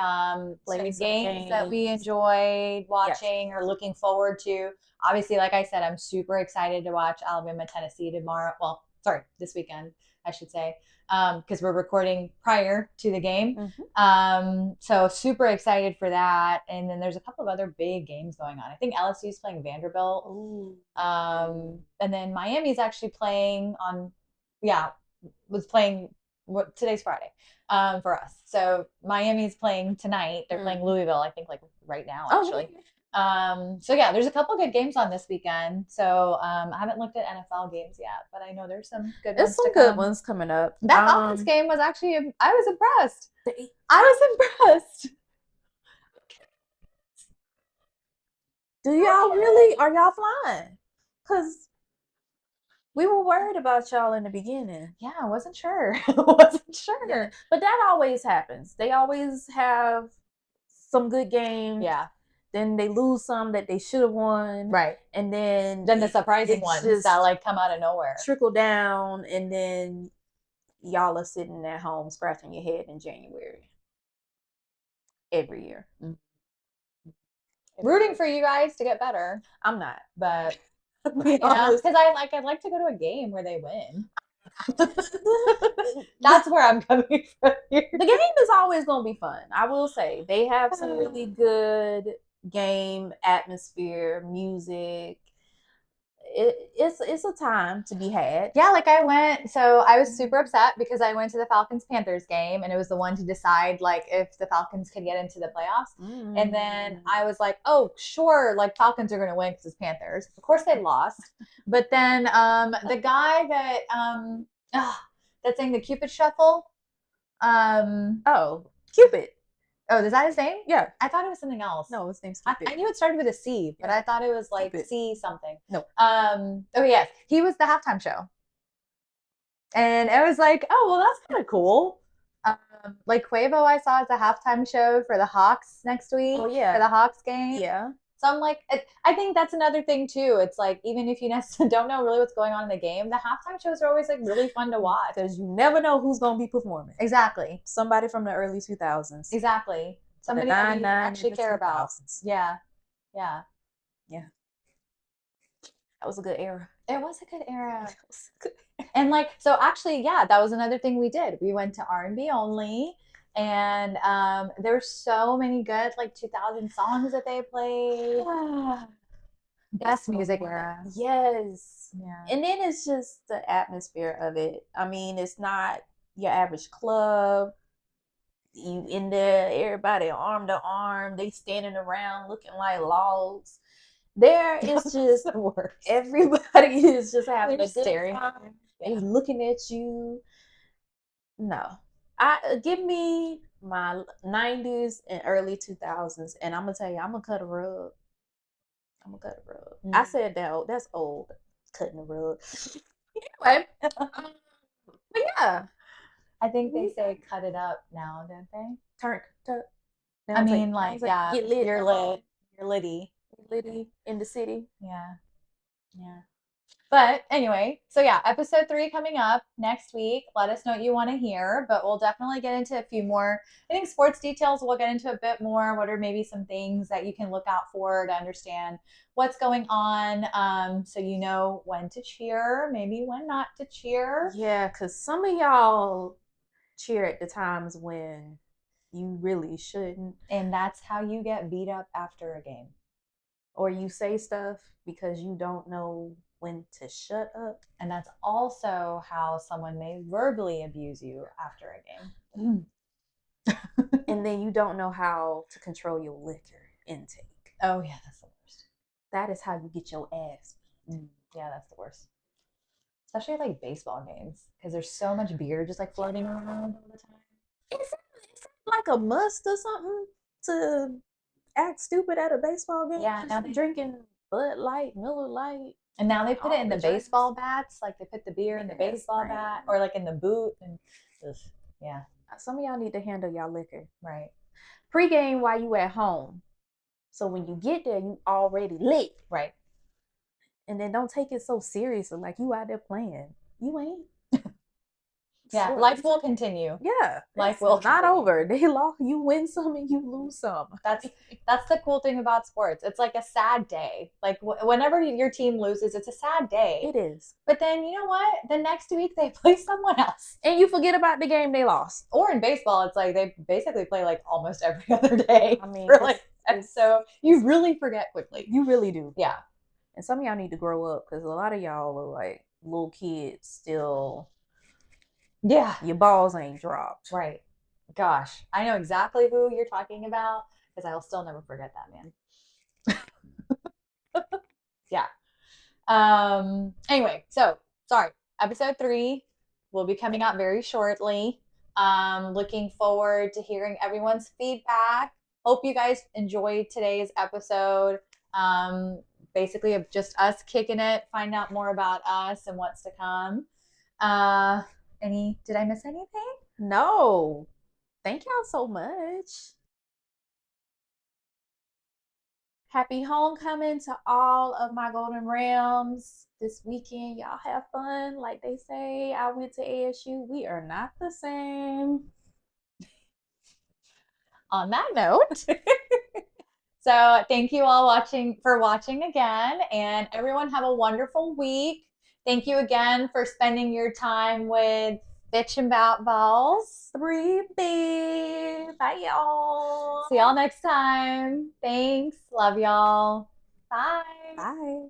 certain games that we enjoyed watching or looking forward to. Obviously, like I said, I'm super excited to watch Alabama Tennessee tomorrow. Well, sorry, this weekend, I should say, because we're recording prior to the game. So super excited for that. And then there's a couple of other big games going on. I think LSU is playing Vanderbilt. Ooh. And then Miami's actually playing on, yeah, was playing today's Friday for us. So Miami's playing tonight. They're playing Louisville, I think, like right now, actually. So yeah, there's a couple good games on this weekend. So I haven't looked at NFL games yet, but I know there's some good There's ones some to good come. ones coming up. That Falcons game was actually, I was impressed. I was impressed. Do y'all really, are y'all flying? Because we were worried about y'all in the beginning. Yeah, I wasn't sure. I wasn't sure. Yeah, but that always happens. They always have some good games. Yeah. Then they lose some that they should have won. Right. And then the surprising ones that like come out of nowhere. Trickle down, and then y'all are sitting at home scratching your head in January. Every year. Rooting for you guys to get better. I'm not. But because I'd like to go to a game where they win. That's where I'm coming from here. The game is always going to be fun. I will say they have some really good game atmosphere, music. It's a time to be had. Yeah, like I was super upset because I went to the Falcons Panthers game and it was the one to decide like if the Falcons could get into the playoffs. And then I was like, oh, sure, like Falcons are going to win because it's Panthers. Of course they lost. But then the guy that sang the Cupid Shuffle. Oh, Cupid. Oh, is that his name? Yeah. I thought it was something else. No, his name's Cupid. I knew it started with a C, but I thought it was like Cupid. C something. No. Oh yes, he was the halftime show, and it was like, oh well, that's kind of cool. Like Quavo, I saw at the halftime show for the Hawks next week. Oh yeah. For the Hawks game. Yeah. So I'm like, I think that's another thing too. It's like even if you don't know really what's going on in the game, the halftime shows are always like really fun to watch because you never know who's gonna be performing. Exactly. Somebody from the early 2000s. Exactly. Somebody that you actually care about. Yeah. Yeah. Yeah. That was a good era. It was a good era. And like, so actually, yeah, that was another thing we did. We went to R&B only. And there's so many good like 2000 songs that they played. Best music era. Yes. Yeah. And then it's just the atmosphere of it. I mean, it's not your average club. You in there, everybody arm to arm, they standing around looking like logs. There is just the worst. everybody is just having They're a good staring. time. Yeah. They looking at you. No, I give me my 90s and early 2000s, and I'm gonna tell you, I'm gonna cut a rug. I'm gonna cut a rug. I said that that's old, cutting a rug. Anyway, but yeah, I think they say cut it up now, don't they? turn. I Now mean, like, like, yeah, get lit. you're lit. You're litty. Litty in the city. Yeah. Yeah. But anyway, so yeah, episode 3 coming up next week. Let us know what you want to hear, but we'll definitely get into a few more. I think sports details we'll get into a bit more. What are maybe some things that you can look out for to understand what's going on, so you know when to cheer, maybe when not to cheer. Yeah, because some of y'all cheer at the times when you really shouldn't. And that's how you get beat up after a game. Or you say stuff because you don't know when to shut up. And that's also how someone may verbally abuse you after a game. And then you don't know how to control your liquor intake. Oh, yeah, that's the worst. That is how you get your ass beat. Yeah, that's the worst. Especially like baseball games, because there's so much beer just like floating around all the time. It's like a must or something to act stupid at a baseball game. Yeah, now they drinking Bud Light, Miller Light. And now they put it in the drinks. baseball bats, like they put the beer in the baseball bat, or like in the boot, and ugh, yeah. Some of y'all need to handle y'all liquor. Right. Pre-game while you at home. So when you get there, you already lit. Right. And then don't take it so seriously, like you out there playing. You ain't. Yeah, life will continue. Yeah, life will not continue. over. They lost. You win some and you lose some. That's the cool thing about sports. It's like a sad day. Like whenever your team loses, it's a sad day. It is. But then you know what? The next week they play someone else, and you forget about the game they lost. Or in baseball, it's like they basically play like almost every other day. I mean, so you really forget quickly. You really do. Yeah. And some of y'all need to grow up because a lot of y'all are like little kids still. Yeah. Your balls ain't dropped. Right. Gosh, I know exactly who you're talking about because I'll still never forget that man. Yeah. Anyway, so sorry. Episode 3 will be coming out very shortly. Looking forward to hearing everyone's feedback. Hope you guys enjoyed today's episode. Basically of just us kicking it, find out more about us and what's to come. Did I miss anything? No. Thank y'all so much. Happy homecoming to all of my Golden Rams this weekend. Y'all have fun. Like they say, I went to ASU. We are not the same. On that note, so thank you all for watching again, and everyone have a wonderful week. Thank you again for spending your time with Bitch and Bout Balls. 3B. Bye, y'all. See y'all next time. Thanks. Love y'all. Bye. Bye.